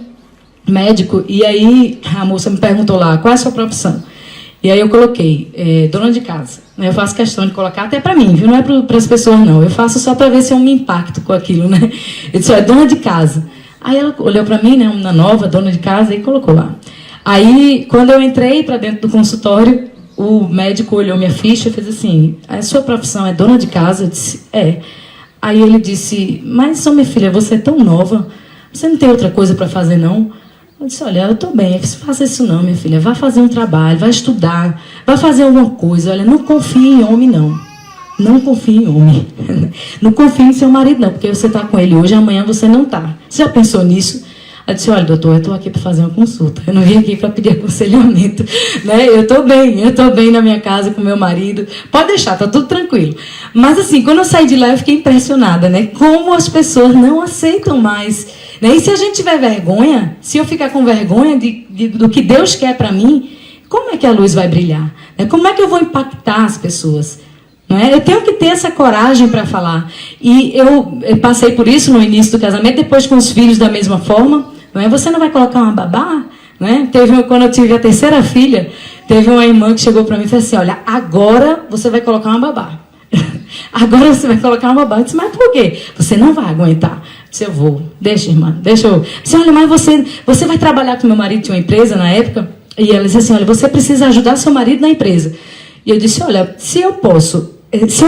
médico, e aí a moça me perguntou lá, qual é a sua profissão? E aí eu coloquei, dona de casa. Eu faço questão de colocar até para mim, viu? Não é para as pessoas, não. Eu faço só para ver se eu me impacto com aquilo, né? Eu disse, dona de casa. Aí ela olhou para mim, né, uma nova dona de casa, e colocou lá. Aí, quando eu entrei para dentro do consultório, o médico olhou minha ficha e fez assim, a sua profissão é dona de casa? Eu disse, é. Aí ele disse, mas, minha filha, você é tão nova, você não tem outra coisa para fazer, não? Eu disse, olha, eu estou bem, faça isso não, minha filha, vá fazer um trabalho, vai estudar, vai fazer alguma coisa, olha, não confie em homem, não. Não confie em homem. Não confie em seu marido, não, porque você está com ele hoje, amanhã você não está. Você já pensou nisso? Eu disse, olha, doutor, eu estou aqui para fazer uma consulta. Eu não vim aqui para pedir aconselhamento. Né? Eu estou bem na minha casa com meu marido. Pode deixar, está tudo tranquilo. Mas assim, quando eu saí de lá, eu fiquei impressionada, né? Como as pessoas não aceitam mais. Né? E se a gente tiver vergonha, se eu ficar com vergonha do que Deus quer para mim, como é que a luz vai brilhar? Né? Como é que eu vou impactar as pessoas? Eu tenho que ter essa coragem para falar. E eu passei por isso no início do casamento, depois com os filhos da mesma forma. Você não vai colocar uma babá? Quando eu tive a terceira filha, teve uma irmã que chegou para mim e falou assim, olha, agora você vai colocar uma babá. Agora você vai colocar uma babá. Eu disse, mas por quê? Você não vai aguentar. Eu disse, eu vou. Deixa, irmã, deixa eu. Eu disse, olha, mas você vai trabalhar com meu marido, tinha uma empresa na época, e ela disse assim, olha, você precisa ajudar seu marido na empresa. E eu disse, olha, se eu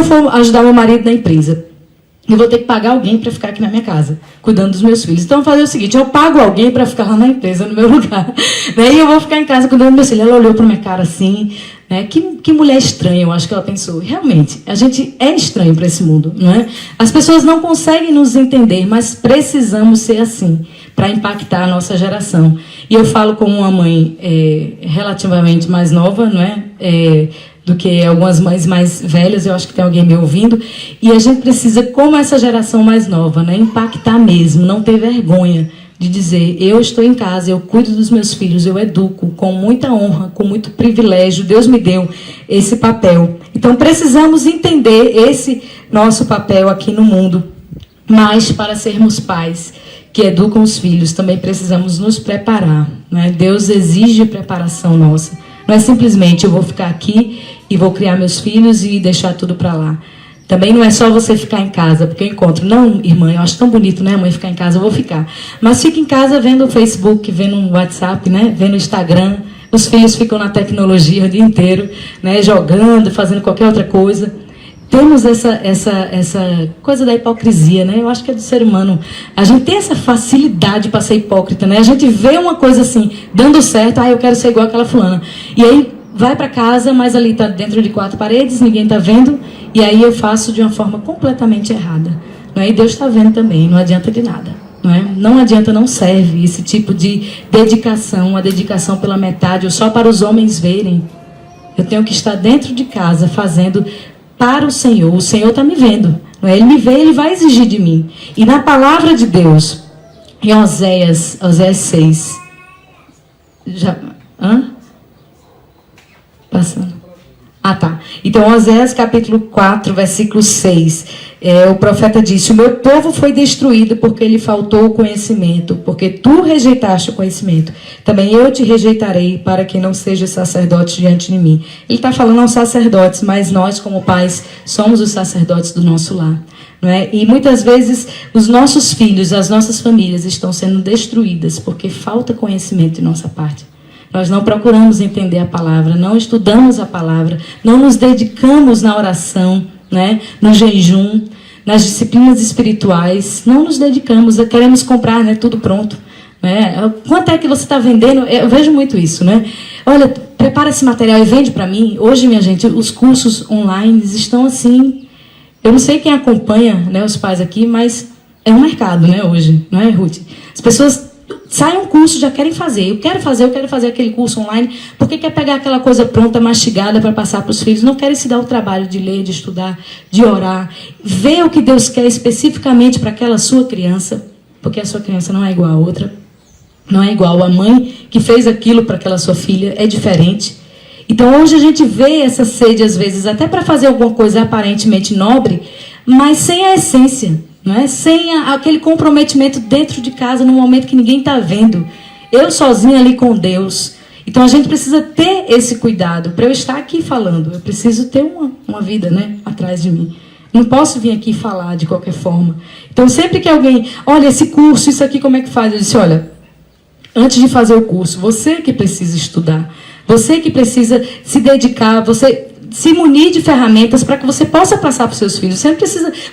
for ajudar meu marido na empresa, eu vou ter que pagar alguém para ficar aqui na minha casa, cuidando dos meus filhos. Então, eu vou fazer o seguinte, eu pago alguém para ficar lá na empresa, no meu lugar. E eu vou ficar em casa cuidando dos meus filhos. Ela olhou para minha cara assim, que mulher estranha, eu acho que ela pensou. Realmente, a gente é estranho para esse mundo. Não é? As pessoas não conseguem nos entender, mas precisamos ser assim, para impactar a nossa geração. E eu falo como uma mãe relativamente mais nova, não é? Do que algumas mães mais velhas, eu acho que tem alguém me ouvindo, e a gente precisa, como essa geração mais nova, né, impactar mesmo, não ter vergonha de dizer, eu estou em casa, eu cuido dos meus filhos, eu educo com muita honra, com muito privilégio, Deus me deu esse papel. Então precisamos entender esse nosso papel aqui no mundo, mas para sermos pais que educam os filhos, também precisamos nos preparar, né? Deus exige preparação nossa. Não é simplesmente eu vou ficar aqui e vou criar meus filhos e deixar tudo para lá. Também não é só você ficar em casa, porque eu encontro, não, irmã, eu acho tão bonito, né, mãe, ficar em casa, eu vou ficar. Mas fica em casa vendo o Facebook, vendo o WhatsApp, né, vendo o Instagram. Os filhos ficam na tecnologia o dia inteiro, né, jogando, fazendo qualquer outra coisa. Temos essa coisa da hipocrisia, né? Eu acho que é do ser humano. A gente tem essa facilidade para ser hipócrita, né? A gente vê uma coisa assim, dando certo, eu quero ser igual aquela fulana. E aí vai para casa, mas ali está dentro de 4 paredes, ninguém está vendo, e aí eu faço de uma forma completamente errada. Não é? E Deus está vendo também, não adianta de nada. Não é? Não adianta, não serve esse tipo de dedicação, a dedicação pela metade, ou só para os homens verem. Eu tenho que estar dentro de casa fazendo para o Senhor está me vendo. Não é? Ele me vê, ele vai exigir de mim. E na palavra de Deus, em Oséias 6. Passando. Tá. Então, Oséias capítulo 4, versículo 6. O profeta disse, o meu povo foi destruído porque lhe faltou o conhecimento, porque tu rejeitaste o conhecimento. Também eu te rejeitarei para que não sejas sacerdote diante de mim. Ele está falando aos sacerdotes, mas nós, como pais, somos os sacerdotes do nosso lar. Não é? E muitas vezes os nossos filhos, as nossas famílias estão sendo destruídas porque falta conhecimento de nossa parte. Nós não procuramos entender a palavra, não estudamos a palavra, não nos dedicamos na oração, né, no jejum, nas disciplinas espirituais, não nos dedicamos, queremos comprar, né, tudo pronto. Né? Quanto é que você está vendendo? Eu vejo muito isso, né? Olha, prepara esse material e vende para mim. Hoje, minha gente, os cursos online estão assim. Eu não sei quem acompanha, né, os pais aqui, mas é um mercado, né, hoje, não é, Ruth? As pessoas saem um curso, já querem fazer. Eu quero fazer aquele curso online, porque quer pegar aquela coisa pronta, mastigada para passar para os filhos. Não querem se dar o trabalho de ler, de estudar, de orar. Ver o que Deus quer especificamente para aquela sua criança, porque a sua criança não é igual a outra. Não é igual a mãe que fez aquilo para aquela sua filha, é diferente. Então hoje a gente vê essa sede, às vezes, até para fazer alguma coisa aparentemente nobre, mas sem a essência. Não é? Sem aquele comprometimento dentro de casa, no momento que ninguém está vendo. Eu sozinha ali com Deus. Então a gente precisa ter esse cuidado. Para eu estar aqui falando, eu preciso ter uma vida, né, atrás de mim. Não posso vir aqui falar de qualquer forma. Então sempre que alguém, olha, esse curso, isso aqui como é que faz? Eu disse, olha, antes de fazer o curso, você que precisa estudar. Você que precisa se dedicar, você se munir de ferramentas para que você possa passar para os seus filhos.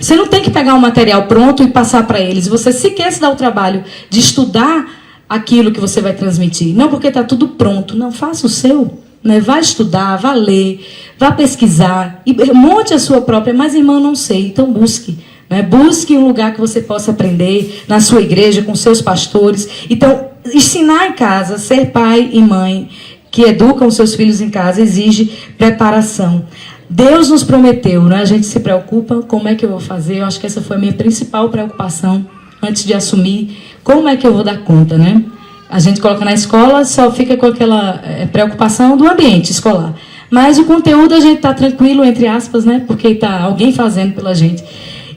Você não tem que pegar um material pronto e passar para eles. Você, se quer se dar o trabalho de estudar aquilo que você vai transmitir. Não porque está tudo pronto. Não, faça o seu. Né? Vá estudar, vá ler, vá pesquisar. E monte a sua própria. Mas, irmão, não sei. Então, busque. Né? Busque um lugar que você possa aprender na sua igreja, com seus pastores. Então, ensinar em casa, ser pai e mãe que educam seus filhos em casa, exige preparação. Deus nos prometeu, né? A gente se preocupa, como é que eu vou fazer? Eu acho que essa foi a minha principal preocupação antes de assumir. Como é que eu vou dar conta, né? A gente coloca na escola, só fica com aquela preocupação do ambiente escolar. Mas o conteúdo a gente está tranquilo, entre aspas, né? Porque está alguém fazendo pela gente.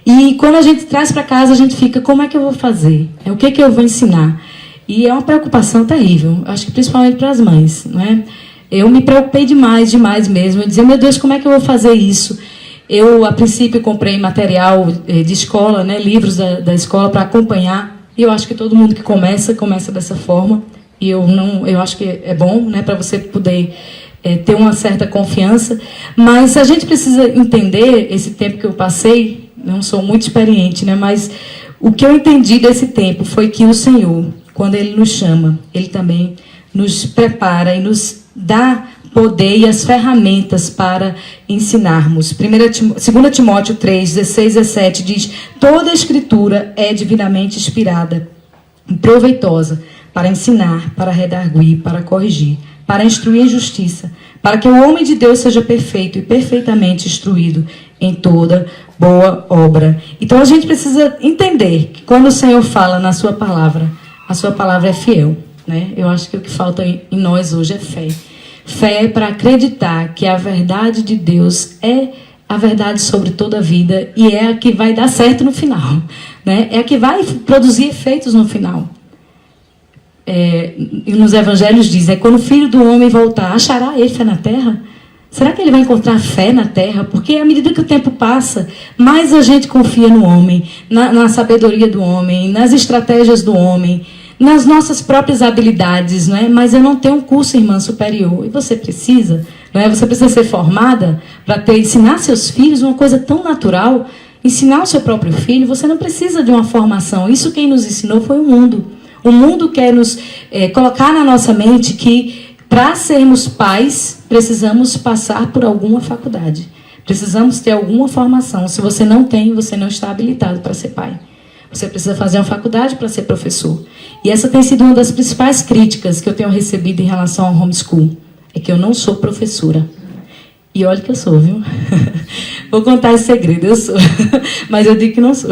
E quando a gente traz para casa, a gente fica, como é que eu vou fazer? O que eu vou ensinar? E é uma preocupação terrível, acho que principalmente para as mães, não é? Eu me preocupei demais mesmo. Eu dizia, meu Deus, como é que eu vou fazer isso? Eu, a princípio, comprei material de escola, né, livros da escola para acompanhar. E eu acho que todo mundo que começa dessa forma. E eu acho que é bom, né, para você poder ter uma certa confiança. Mas a gente precisa entender, esse tempo que eu passei, não sou muito experiente, né, mas o que eu entendi desse tempo foi que o Senhor, quando Ele nos chama, Ele também nos prepara e nos dá poder e as ferramentas para ensinarmos. 2 Timóteo 3, 16, 17 diz: toda a Escritura é divinamente inspirada e proveitosa para ensinar, para redarguir, para corrigir, para instruir em justiça, para que o homem de Deus seja perfeito e perfeitamente instruído em toda boa obra. Então a gente precisa entender que quando o Senhor fala na sua palavra, a sua palavra é fiel, né? Eu acho que o que falta em nós hoje é fé. Fé para acreditar que a verdade de Deus é a verdade sobre toda a vida e é a que vai dar certo no final, né? É a que vai produzir efeitos no final. E nos evangelhos diz, quando o Filho do Homem voltar, achará ele fé na terra? Será que ele vai encontrar fé na terra? Porque à medida que o tempo passa, mais a gente confia no homem, na sabedoria do homem, nas estratégias do homem, nas nossas próprias habilidades, não é? Mas eu não tenho um curso, irmã, superior. E você precisa, não é? Você precisa ser formada para ensinar seus filhos uma coisa tão natural. Ensinar o seu próprio filho, você não precisa de uma formação. Isso quem nos ensinou foi o mundo. O mundo quer nos colocar na nossa mente que para sermos pais, precisamos passar por alguma faculdade. Precisamos ter alguma formação. Se você não tem, você não está habilitado para ser pai. Você precisa fazer uma faculdade para ser professor. E essa tem sido uma das principais críticas que eu tenho recebido em relação ao homeschool. É que eu não sou professora. E olha que eu sou, viu? Vou contar esse segredo, eu sou. Mas eu digo que não sou.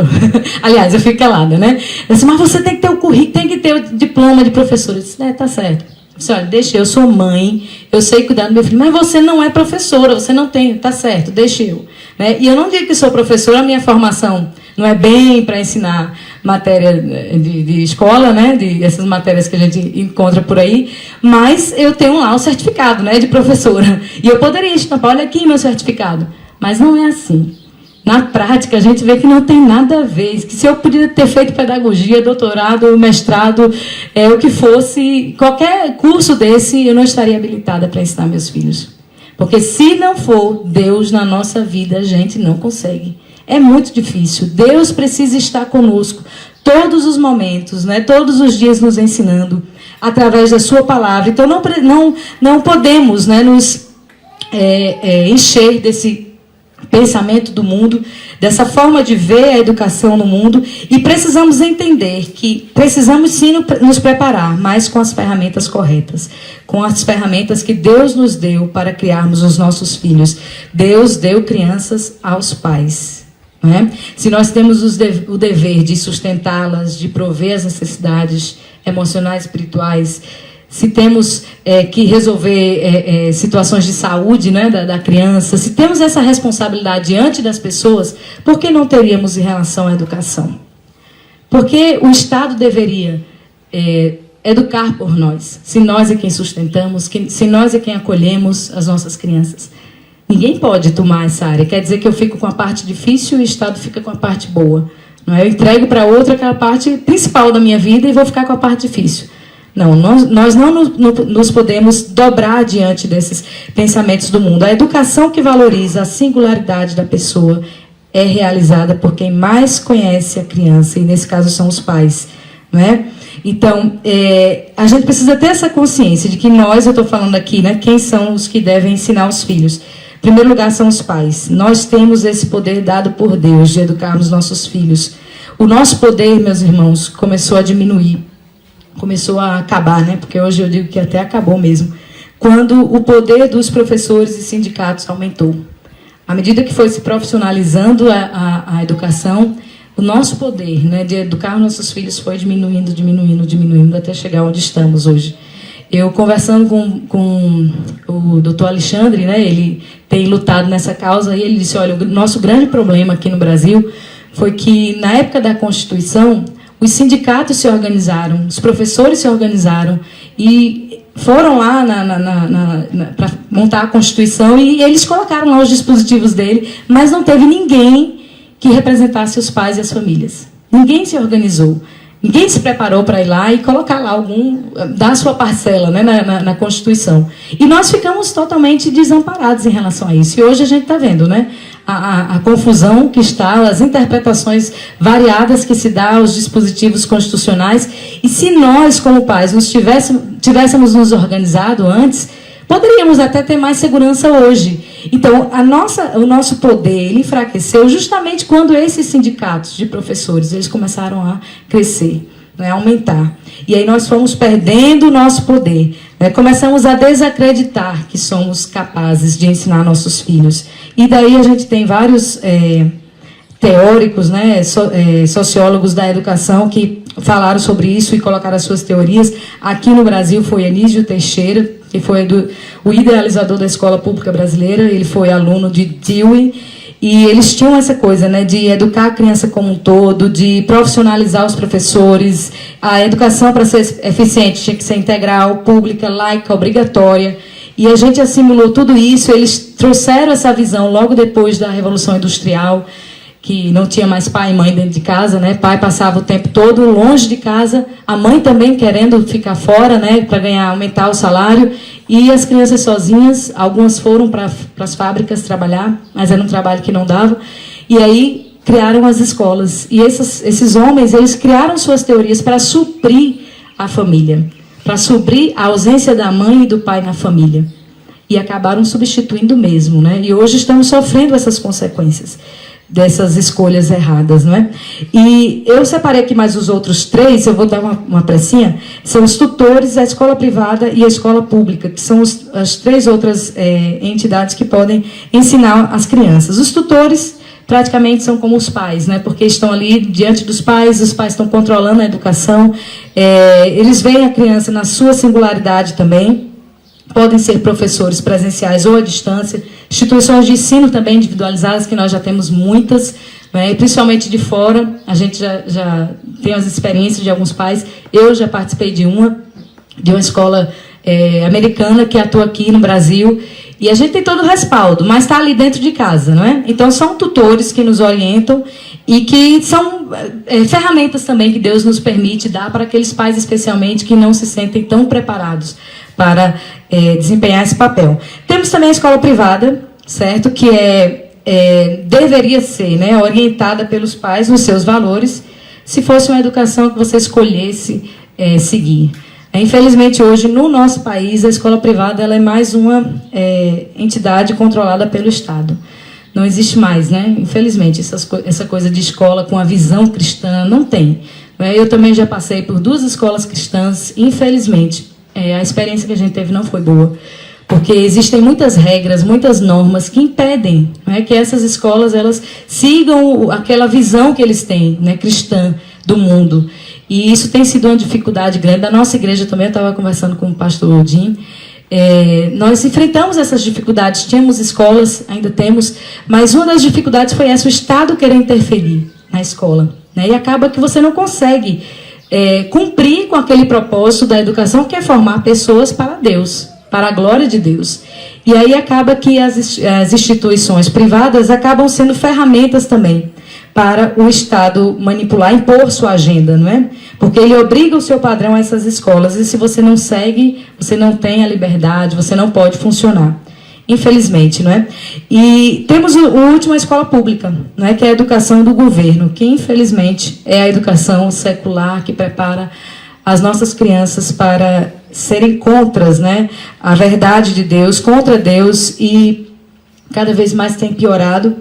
Aliás, eu fico calada, né? Eu disse, mas você tem que ter o currículo, tem que ter o diploma de professora. Eu disse, tá certo. Eu disse, olha, deixa eu sou mãe, eu sei cuidar do meu filho, mas você não é professora, você não tem, tá certo, deixa eu. Né? E eu não digo que sou professora, a minha formação não é bem para ensinar matéria de escola, né? Essas matérias que a gente encontra por aí, mas eu tenho lá o certificado, né, de professora. E eu poderia estampar, olha aqui meu certificado. Mas não é assim. Na prática, a gente vê que não tem nada a ver. Que se eu podia ter feito pedagogia, doutorado, mestrado, o que fosse, qualquer curso desse, eu não estaria habilitada para ensinar meus filhos. Porque se não for Deus na nossa vida, a gente não consegue. É muito difícil. Deus precisa estar conosco todos os momentos, né? Todos os dias nos ensinando através da sua palavra. Então não podemos, né, nos encher desse pensamento do mundo, dessa forma de ver a educação no mundo, e precisamos entender que precisamos sim nos preparar, mas com as ferramentas corretas, com as ferramentas que Deus nos deu para criarmos os nossos filhos. Deus deu crianças aos pais. Se nós temos o dever de sustentá-las, de prover as necessidades emocionais, espirituais, se temos que resolver situações de saúde, né, da criança, se temos essa responsabilidade diante das pessoas, por que não teríamos em relação à educação? Porque o Estado deveria educar por nós, se nós é quem sustentamos, se nós é quem acolhemos as nossas crianças. Ninguém pode tomar essa área. Quer dizer que eu fico com a parte difícil e o Estado fica com a parte boa. Não é? Eu entrego para outra aquela parte principal da minha vida e vou ficar com a parte difícil. Não, nós não nos podemos dobrar diante desses pensamentos do mundo. A educação que valoriza a singularidade da pessoa é realizada por quem mais conhece a criança, e nesse caso são os pais. Não é? Então, a gente precisa ter essa consciência de que nós, eu estou falando aqui, né, quem são os que devem ensinar os filhos? Em primeiro lugar, são os pais. Nós temos esse poder dado por Deus de educarmos nossos filhos. O nosso poder, meus irmãos, começou a diminuir, começou a acabar, né? Porque hoje eu digo que até acabou mesmo, quando o poder dos professores e sindicatos aumentou. À medida que foi se profissionalizando a educação, o nosso poder, né, de educar nossos filhos foi diminuindo, até chegar onde estamos hoje. Eu, conversando com o doutor Alexandre, né, ele tem lutado nessa causa, e ele disse, olha, o nosso grande problema aqui no Brasil foi que, na época da Constituição, os sindicatos se organizaram, os professores se organizaram e foram lá para montar a Constituição, e eles colocaram lá os dispositivos dele, mas não teve ninguém que representasse os pais e as famílias. Ninguém se organizou. Ninguém se preparou para ir lá e colocar lá dar a sua parcela, né, na Constituição. E nós ficamos totalmente desamparados em relação a isso. E hoje a gente está vendo, né, a confusão que está, as interpretações variadas que se dá aos dispositivos constitucionais. E se nós, como pais, tivéssemos nos organizado antes, poderíamos até ter mais segurança hoje. Então, o nosso poder ele enfraqueceu justamente quando esses sindicatos de professores eles começaram a crescer, né, a aumentar. E aí nós fomos perdendo o nosso poder. Né, começamos a desacreditar que somos capazes de ensinar nossos filhos. E daí a gente tem vários teóricos, né, sociólogos da educação que falaram sobre isso e colocaram as suas teorias. Aqui no Brasil foi Anísio Teixeira, que foi o idealizador da escola pública brasileira. Ele foi aluno de Dewey, e eles tinham essa coisa, né, de educar a criança como um todo, de profissionalizar os professores. A educação, para ser eficiente, tinha que ser integral, pública, laica, obrigatória. E a gente assimilou tudo isso. Eles trouxeram essa visão logo depois da Revolução Industrial, que não tinha mais pai e mãe dentro de casa, né? Pai passava o tempo todo longe de casa, a mãe também querendo ficar fora, né, para aumentar o salário, e as crianças sozinhas. Algumas foram para as fábricas trabalhar, mas era um trabalho que não dava. E aí criaram as escolas. E esses homens, eles criaram suas teorias para suprir a família, para suprir a ausência da mãe e do pai na família. E acabaram substituindo mesmo, né? E hoje estamos sofrendo essas consequências dessas escolhas erradas, não é? E eu separei aqui mais os outros três, eu vou dar uma pressinha, são os tutores, a escola privada e a escola pública, que são as três outras entidades que podem ensinar as crianças. Os tutores praticamente são como os pais, né? Porque estão ali diante dos pais, os pais estão controlando a educação, eles veem a criança na sua singularidade também. Podem ser professores presenciais ou à distância, instituições de ensino também individualizadas, que nós já temos muitas, né, e principalmente de fora. A gente já tem as experiências de alguns pais. Eu já participei de uma escola americana que atua aqui no Brasil, e a gente tem todo o respaldo, mas está ali dentro de casa, não é? Então, são tutores que nos orientam e que são ferramentas também que Deus nos permite dar para aqueles pais, especialmente, que não se sentem tão preparados para desempenhar esse papel. Temos também a escola privada, certo? Que deveria ser, né, orientada pelos pais nos seus valores, se fosse uma educação que você escolhesse seguir. Infelizmente, hoje, no nosso país, a escola privada ela é mais uma entidade controlada pelo Estado. Não existe mais, né? Infelizmente, essa coisa de escola com a visão cristã não tem. Eu também já passei por 2 escolas cristãs, infelizmente. A experiência que a gente teve não foi boa, porque existem muitas regras, muitas normas que impedem, né, que essas escolas elas sigam aquela visão que eles têm, né, cristã do mundo. E isso tem sido uma dificuldade grande. Da nossa igreja também, eu estava conversando com o pastor Odin, nós enfrentamos essas dificuldades. Tínhamos escolas, ainda temos, mas uma das dificuldades foi essa, o Estado querer interferir na escola, né, e acaba que você não consegue cumprir com aquele propósito da educação, que é formar pessoas para Deus, para a glória de Deus. E aí acaba que as instituições privadas acabam sendo ferramentas também para o Estado manipular, impor sua agenda, não é? Porque ele obriga o seu padrão a essas escolas, e se você não segue, você não tem a liberdade, você não pode funcionar. Infelizmente, não é? E temos o último, a escola pública, não é? Que é a educação do governo, que infelizmente é a educação secular que prepara as nossas crianças para serem contras, né, a verdade de Deus, contra Deus, e cada vez mais tem piorado.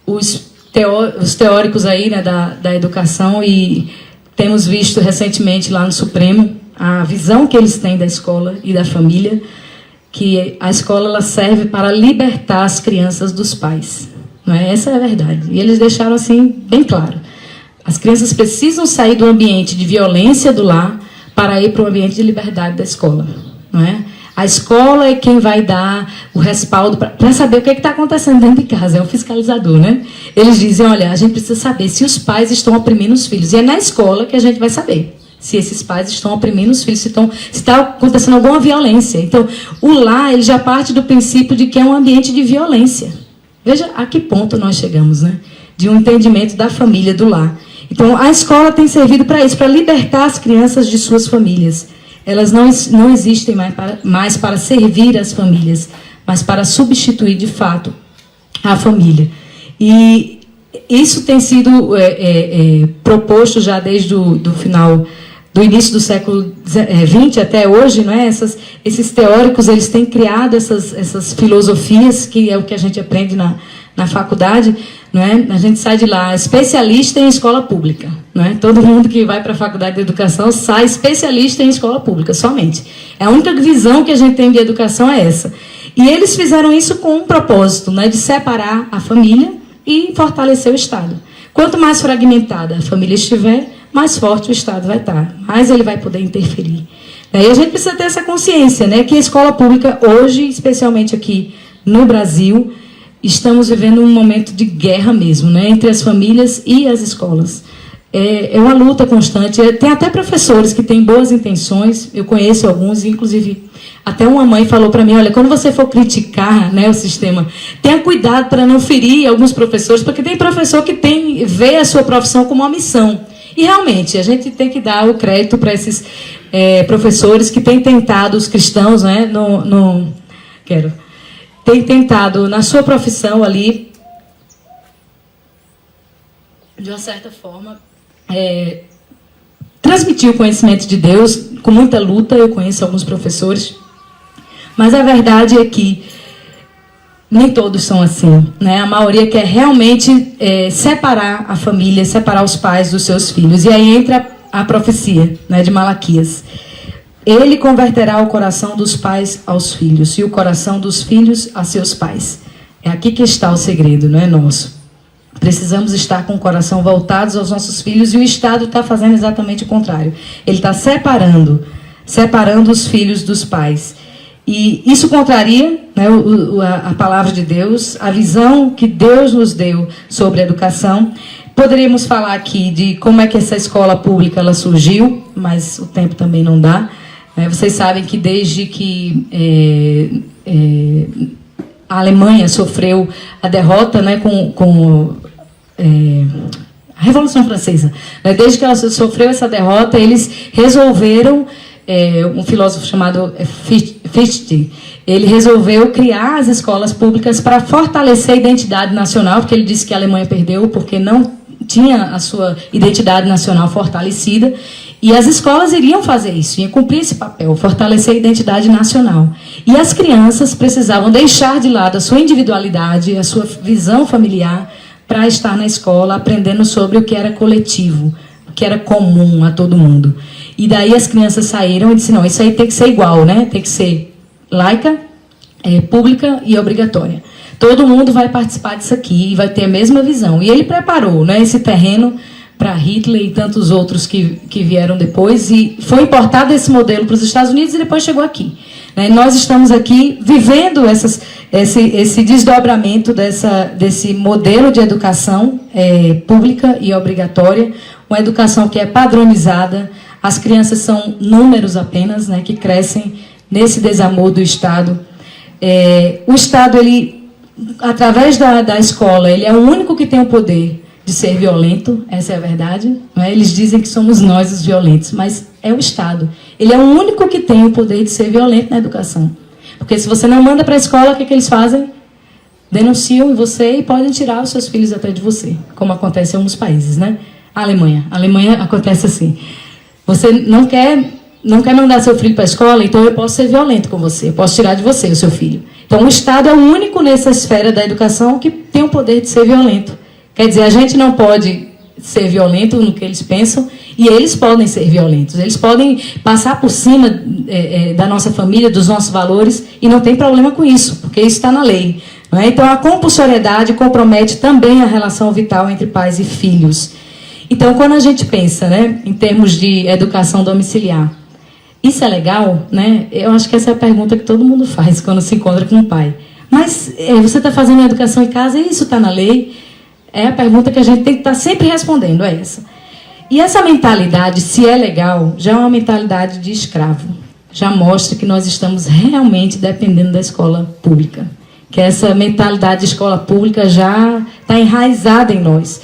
Os teóricos aí, né, da educação, e temos visto recentemente lá no Supremo a visão que eles têm da escola e da família, que a escola ela serve para libertar as crianças dos pais. Não é? Essa é a verdade. E eles deixaram assim bem claro. As crianças precisam sair do ambiente de violência do lar para ir para o ambiente de liberdade da escola. Não é? A escola é quem vai dar o respaldo para saber o que está acontecendo dentro de casa. É o fiscalizador, né? Eles dizem, olha, a gente precisa saber se os pais estão oprimindo os filhos. E é na escola que a gente vai saber se esses pais estão oprimindo os filhos, se está acontecendo alguma violência. Então, o lar ele já parte do princípio de que é um ambiente de violência. Veja a que ponto nós chegamos, né? De um entendimento da família, do lar. Então, a escola tem servido para isso, para libertar as crianças de suas famílias. Elas não existem mais para servir as famílias, mas para substituir, de fato, a família. E isso tem sido proposto já desde o final do início do século XX até hoje, não é? Esses teóricos eles têm criado essas filosofias, que é o que a gente aprende na faculdade, não é? A gente sai de lá especialista em escola pública, não é? Todo mundo que vai para a faculdade de educação sai especialista em escola pública, somente. A única visão que a gente tem de educação é essa. E eles fizeram isso com um propósito, né, de separar a família e fortalecer o Estado. Quanto mais fragmentada a família estiver, mais forte o Estado vai estar, mais ele vai poder interferir. E a gente precisa ter essa consciência, né, que a escola pública hoje, especialmente aqui no Brasil, estamos vivendo um momento de guerra mesmo, né, entre as famílias e as escolas. É uma luta constante. Tem até professores que têm boas intenções, eu conheço alguns, inclusive até uma mãe falou para mim, olha, quando você for criticar, né, o sistema, tenha cuidado para não ferir alguns professores, porque tem professor que vê a sua profissão como uma missão. E realmente, a gente tem que dar o crédito para esses professores que têm tentado, os cristãos, né, têm tentado na sua profissão ali, de uma certa forma, transmitir o conhecimento de Deus com muita luta. Eu conheço alguns professores, mas a verdade é que nem todos são assim, né? A maioria quer realmente separar a família, separar os pais dos seus filhos. E aí entra a profecia, né, de Malaquias. Ele converterá o coração dos pais aos filhos e o coração dos filhos a seus pais. É aqui que está o segredo, não é nosso. Precisamos estar com o coração voltados aos nossos filhos, e o Estado está fazendo exatamente o contrário. Ele está separando os filhos dos pais. E isso contraria, né, a palavra de Deus, a visão que Deus nos deu sobre a educação. Poderíamos falar aqui de como é que essa escola pública ela surgiu, mas o tempo também não dá. Vocês sabem que desde que a Alemanha sofreu a derrota, né, com a Revolução Francesa, né, desde que ela sofreu essa derrota, eles resolveram, um filósofo chamado Fichte, ele resolveu criar as escolas públicas para fortalecer a identidade nacional, porque ele disse que a Alemanha perdeu porque não tinha a sua identidade nacional fortalecida, e as escolas iriam fazer isso, iam cumprir esse papel, fortalecer a identidade nacional. E as crianças precisavam deixar de lado a sua individualidade, a sua visão familiar, para estar na escola aprendendo sobre o que era coletivo, o que era comum a todo mundo. E daí as crianças saíram e disseram, não, isso aí tem que ser igual, né? Tem que ser laica, pública e obrigatória. Todo mundo vai participar disso aqui e vai ter a mesma visão. E ele preparou, né, esse terreno para Hitler e tantos outros que vieram depois, e foi importado esse modelo para os Estados Unidos e depois chegou aqui. Nós estamos aqui vivendo esse desdobramento desse modelo de educação pública e obrigatória, uma educação que é padronizada. As crianças são números apenas, né, que crescem nesse desamor do Estado. O Estado, ele, através da escola, ele é o único que tem o poder de ser violento, essa é a verdade. Não é? Eles dizem que somos nós os violentos, mas é o Estado. Ele é o único que tem o poder de ser violento na educação. Porque se você não manda para a escola, o que eles fazem? Denunciam em você e podem tirar os seus filhos até de você, como acontece em alguns países, né? A Alemanha acontece assim. Você não quer mandar seu filho para a escola, então eu posso ser violento com você, eu posso tirar de você o seu filho. Então o Estado é o único nessa esfera da educação que tem o poder de ser violento. Quer dizer, a gente não pode ser violento no que eles pensam e eles podem ser violentos. Eles podem passar por cima da nossa família, dos nossos valores, e não tem problema com isso, porque isso está na lei. Não é? Então a compulsoriedade compromete também a relação vital entre pais e filhos. Então quando a gente pensa, né, em termos de educação domiciliar, isso é legal, né? Eu acho que essa é a pergunta que todo mundo faz quando se encontra com um pai. Mas você está fazendo a educação em casa e isso está na lei? É a pergunta que a gente tem que estar sempre respondendo, é essa. E essa mentalidade, se é legal, já é uma mentalidade de escravo. Já mostra que nós estamos realmente dependendo da escola pública. Que essa mentalidade de escola pública já está enraizada em nós.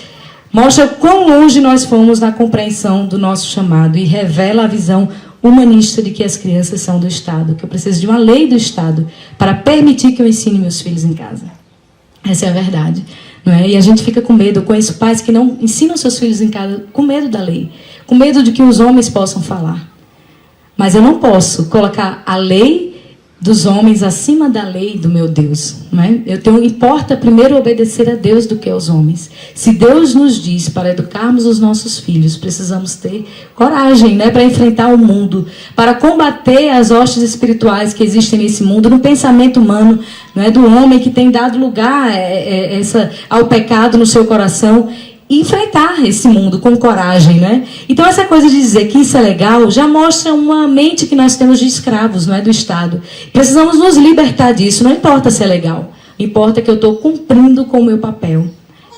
Mostra quão longe nós fomos na compreensão do nosso chamado e revela a visão humanista de que as crianças são do Estado, que eu preciso de uma lei do Estado para permitir que eu ensine meus filhos em casa. Essa é a verdade. Não é? E a gente fica com medo. Eu conheço pais que não ensinam seus filhos em casa com medo da lei, com medo de que os homens possam falar. Mas eu não posso colocar a lei dos homens acima da lei do meu Deus. Não é? Importa primeiro obedecer a Deus do que aos homens. Se Deus nos diz para educarmos os nossos filhos, precisamos ter coragem, né, para enfrentar o mundo, para combater as hostes espirituais que existem nesse mundo, no pensamento humano, não é, do homem que tem dado lugar ao pecado no seu coração, e enfrentar esse mundo com coragem, né? Então essa coisa de dizer que isso é legal já mostra uma mente que nós temos de escravos, não é, do Estado. Precisamos nos libertar disso. Não importa se é legal, importa que eu estou cumprindo com o meu papel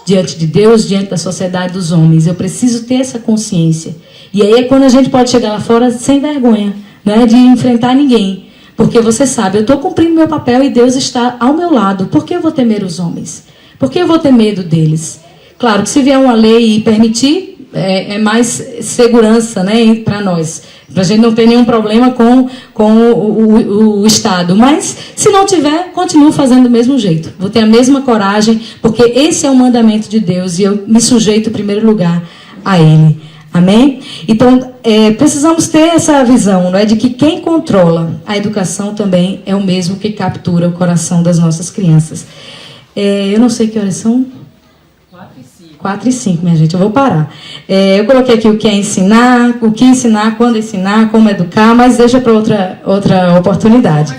diante de Deus, diante da sociedade dos homens. Eu preciso ter essa consciência. E aí é quando a gente pode chegar lá fora sem vergonha, né, de enfrentar ninguém, porque você sabe, eu estou cumprindo meu papel e Deus está ao meu lado. Por que eu vou temer os homens? Por que eu vou ter medo deles? Claro que se vier uma lei e permitir, é mais segurança, né, para nós. Para a gente não ter nenhum problema com o Estado. Mas, se não tiver, continuo fazendo do mesmo jeito. Vou ter a mesma coragem, porque esse é o mandamento de Deus e eu me sujeito, em primeiro lugar, a Ele. Amém? Então, precisamos ter essa visão, não é, de que quem controla a educação também é o mesmo que captura o coração das nossas crianças. Eu não sei que horas são. 4 e 5, minha gente, eu vou parar. Eu coloquei aqui o que é ensinar, o que ensinar, quando ensinar, como educar, mas deixa para outra oportunidade.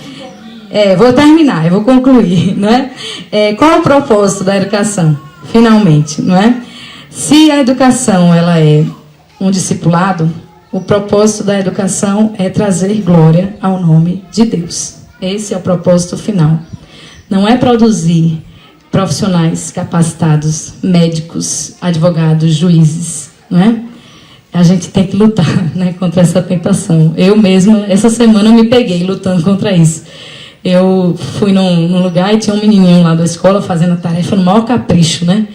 Vou terminar, eu vou concluir, não é? Qual é o propósito da educação? Finalmente, não é? Se a educação ela é um discipulado, o propósito da educação é trazer glória ao nome de Deus. Esse é o propósito final. Não é produzir profissionais capacitados, médicos, advogados, juízes, não é? A gente tem que lutar, né, contra essa tentação. Eu mesma, essa semana, me peguei lutando contra isso. Eu fui num lugar e tinha um menininho lá da escola fazendo a tarefa no maior capricho, né?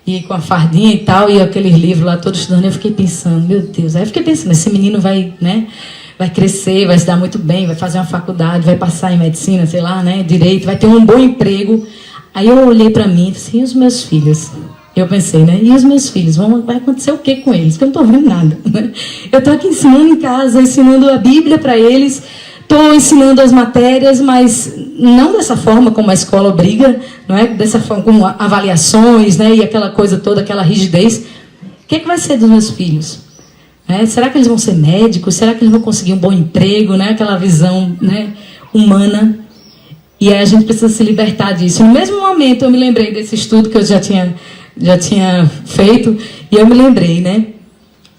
E com a fardinha e tal, e aqueles livros lá todos estudando. Eu fiquei pensando, meu Deus. Aí eu fiquei pensando, esse menino vai, né, vai crescer, vai se dar muito bem, vai fazer uma faculdade, vai passar em medicina, sei lá, né, direito, vai ter um bom emprego. Aí eu olhei para mim e disse, e os meus filhos? Eu pensei, né? E os meus filhos? Vai acontecer o que com eles? Porque eu não estou vendo nada. Né? Eu estou aqui ensinando em casa, ensinando a Bíblia para eles, estou ensinando as matérias, mas não dessa forma como a escola obriga, não é? Dessa forma como avaliações, né? E aquela coisa toda, aquela rigidez. O que é que vai ser dos meus filhos? Será que eles vão ser médicos? Será que eles vão conseguir um bom emprego? Né? Aquela visão, né, humana. E aí a gente precisa se libertar disso. No mesmo momento eu me lembrei desse estudo que eu já tinha feito, e eu me lembrei, né,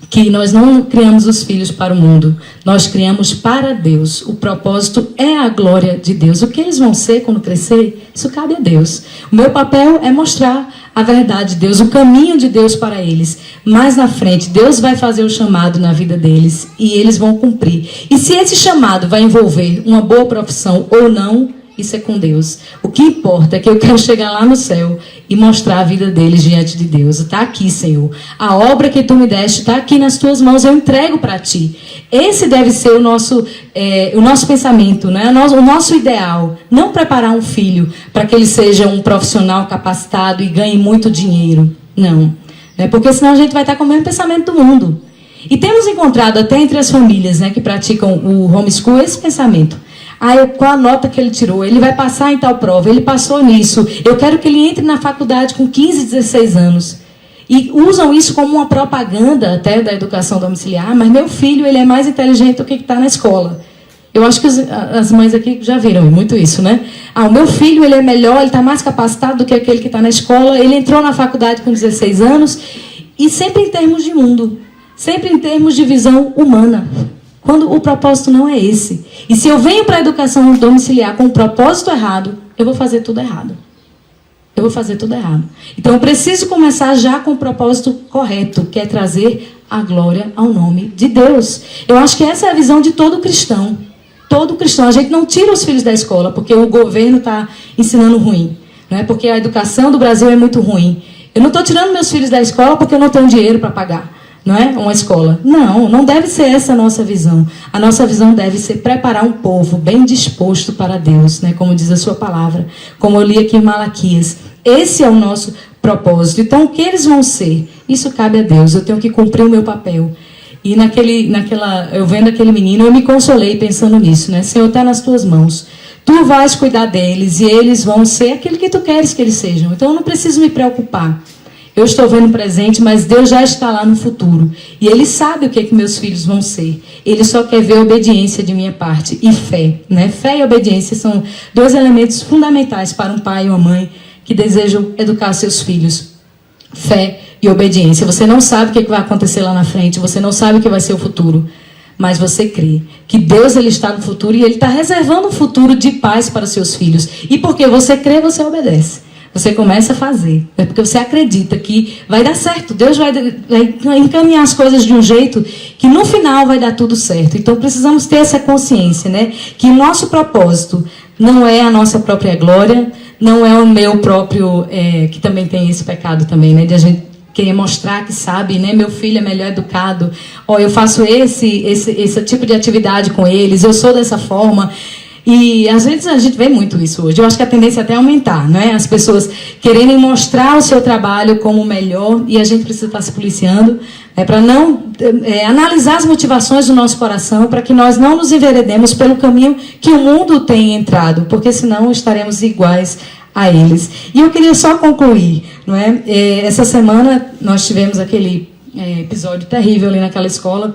que nós não criamos os filhos para o mundo, nós criamos para Deus. O propósito é a glória de Deus. O que eles vão ser quando crescer, isso cabe a Deus. O meu papel é mostrar a verdade de Deus, o caminho de Deus para eles. Mais na frente, Deus vai fazer o chamado na vida deles e eles vão cumprir. E se esse chamado vai envolver uma boa profissão ou não, isso é com Deus. O que importa é que eu quero chegar lá no céu e mostrar a vida deles diante de Deus. Está aqui, Senhor. A obra que tu me deste está aqui nas tuas mãos. Eu entrego para ti. Esse deve ser o nosso pensamento, né? O nosso ideal. Não preparar um filho para que ele seja um profissional capacitado e ganhe muito dinheiro. Não. Porque senão a gente vai estar com o mesmo pensamento do mundo. E temos encontrado até entre as famílias, né, que praticam o homeschool esse pensamento. Qual a nota que ele tirou? Ele vai passar em tal prova, ele passou nisso. Eu quero que ele entre na faculdade com 15, 16 anos. E usam isso como uma propaganda até da educação domiciliar, mas meu filho ele é mais inteligente do que está na escola. Eu acho que as mães aqui já viram muito isso, né? O meu filho ele é melhor, ele está mais capacitado do que aquele que está na escola, ele entrou na faculdade com 16 anos, e sempre em termos de mundo, sempre em termos de visão humana. Quando o propósito não é esse. E se eu venho para a educação domiciliar com o propósito errado, eu vou fazer tudo errado. Eu vou fazer tudo errado. Então eu preciso começar já com o propósito correto, que é trazer a glória ao nome de Deus. Eu acho que essa é a visão de todo cristão. Todo cristão. A gente não tira os filhos da escola porque o governo está ensinando ruim. Não é? Porque a educação do Brasil é muito ruim. Eu não estou tirando meus filhos da escola porque eu não tenho dinheiro para pagar. Não é? Uma escola. Não deve ser essa a nossa visão. A nossa visão deve ser preparar um povo bem disposto para Deus, né? Como diz a sua palavra, como eu li aqui em Malaquias. Esse é o nosso propósito. Então, o que eles vão ser? Isso cabe a Deus. Eu tenho que cumprir o meu papel. E eu vendo aquele menino, eu me consolei pensando nisso, né? Senhor, está nas tuas mãos. Tu vais cuidar deles e eles vão ser aquilo que tu queres que eles sejam. Então, eu não preciso me preocupar. Eu estou vendo o presente, mas Deus já está lá no futuro. E Ele sabe o que meus filhos vão ser. Ele só quer ver a obediência de minha parte e fé. Né? Fé e obediência são 2 elementos fundamentais para um pai e uma mãe que desejam educar seus filhos. Fé e obediência. Você não sabe o que vai acontecer lá na frente. Você não sabe o que vai ser o futuro. Mas você crê que Deus ele está no futuro e Ele está reservando um futuro de paz para seus filhos. E porque você crê, você obedece. Você começa a fazer. É porque você acredita que vai dar certo. Deus vai encaminhar as coisas de um jeito que no final vai dar tudo certo. Então precisamos ter essa consciência, né? Que o nosso propósito não é a nossa própria glória, não é o meu próprio, que também tem esse pecado também, né? De a gente querer mostrar que sabe, né? Meu filho é melhor educado. Eu faço esse tipo de atividade com eles, eu sou dessa forma. E às vezes a gente vê muito isso hoje. Eu acho que a tendência é até aumentar, né? As pessoas quererem mostrar o seu trabalho como o melhor e a gente precisa estar se policiando para não analisar as motivações do nosso coração, para que nós não nos enveredemos pelo caminho que o mundo tem entrado, porque senão estaremos iguais a eles. E eu queria só concluir, não é? Essa semana nós tivemos aquele episódio terrível ali naquela escola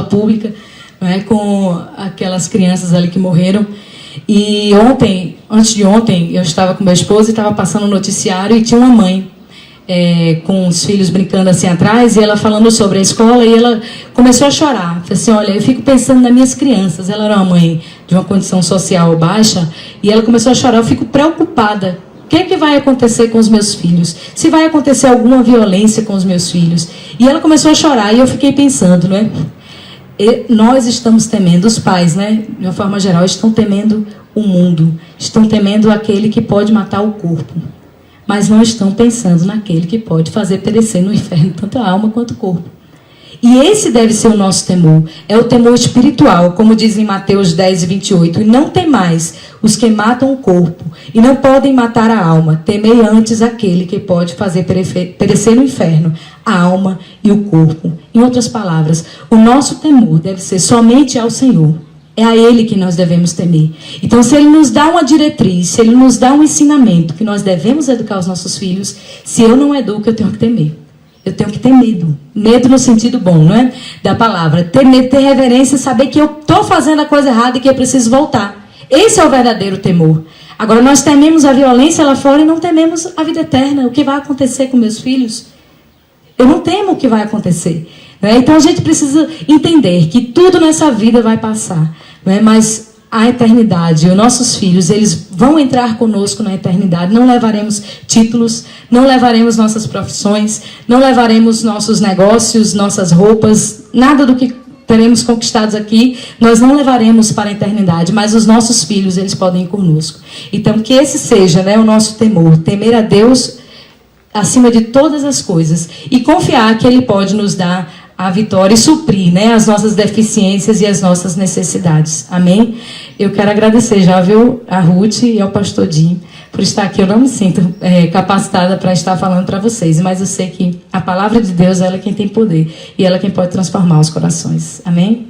pública, com aquelas crianças ali que morreram. E antes de ontem, eu estava com meu esposo e estava passando um noticiário e tinha uma mãe com os filhos brincando assim atrás, e ela falando sobre a escola, e ela começou a chorar. Falei assim, olha, eu fico pensando nas minhas crianças. Ela era uma mãe de uma condição social baixa, e ela começou a chorar. Eu fico preocupada. O que vai acontecer com os meus filhos? Se vai acontecer alguma violência com os meus filhos? E ela começou a chorar, e eu fiquei pensando, né? Nós estamos temendo, os pais, né, de uma forma geral, estão temendo o mundo, estão temendo aquele que pode matar o corpo, mas não estão pensando naquele que pode fazer perecer no inferno tanto a alma quanto o corpo. E esse deve ser o nosso temor, é o temor espiritual, como diz em Mateus 10, 28, e não temais os que matam o corpo, e não podem matar a alma, temei antes aquele que pode fazer perecer no inferno a alma e o corpo. Em outras palavras, o nosso temor deve ser somente ao Senhor, é a Ele que nós devemos temer. Então, se Ele nos dá uma diretriz, se Ele nos dá um ensinamento que nós devemos educar os nossos filhos, se eu não educo, eu tenho que temer. Eu tenho que ter medo. Medo no sentido bom, não é? Da palavra. Ter medo, ter reverência, saber que eu estou fazendo a coisa errada e que eu preciso voltar. Esse é o verdadeiro temor. Agora, nós tememos a violência lá fora e não tememos a vida eterna. O que vai acontecer com meus filhos? Eu não temo o que vai acontecer. Não é? Então, a gente precisa entender que tudo nessa vida vai passar. Não é? Mas a eternidade, os nossos filhos, eles vão entrar conosco na eternidade. Não levaremos títulos, não levaremos nossas profissões, não levaremos nossos negócios, nossas roupas, nada do que teremos conquistados aqui, nós não levaremos para a eternidade, mas os nossos filhos, eles podem ir conosco. Então, que esse seja, né, o nosso temor, temer a Deus acima de todas as coisas e confiar que Ele pode nos dar a vitória e suprir, né, as nossas deficiências e as nossas necessidades. Amém? Eu quero agradecer já, viu, a Ruth e ao pastor Jim por estar aqui. Eu não me sinto capacitada para estar falando para vocês, mas eu sei que a A palavra de Deus, ela é quem tem poder. E ela é quem pode transformar os corações. Amém?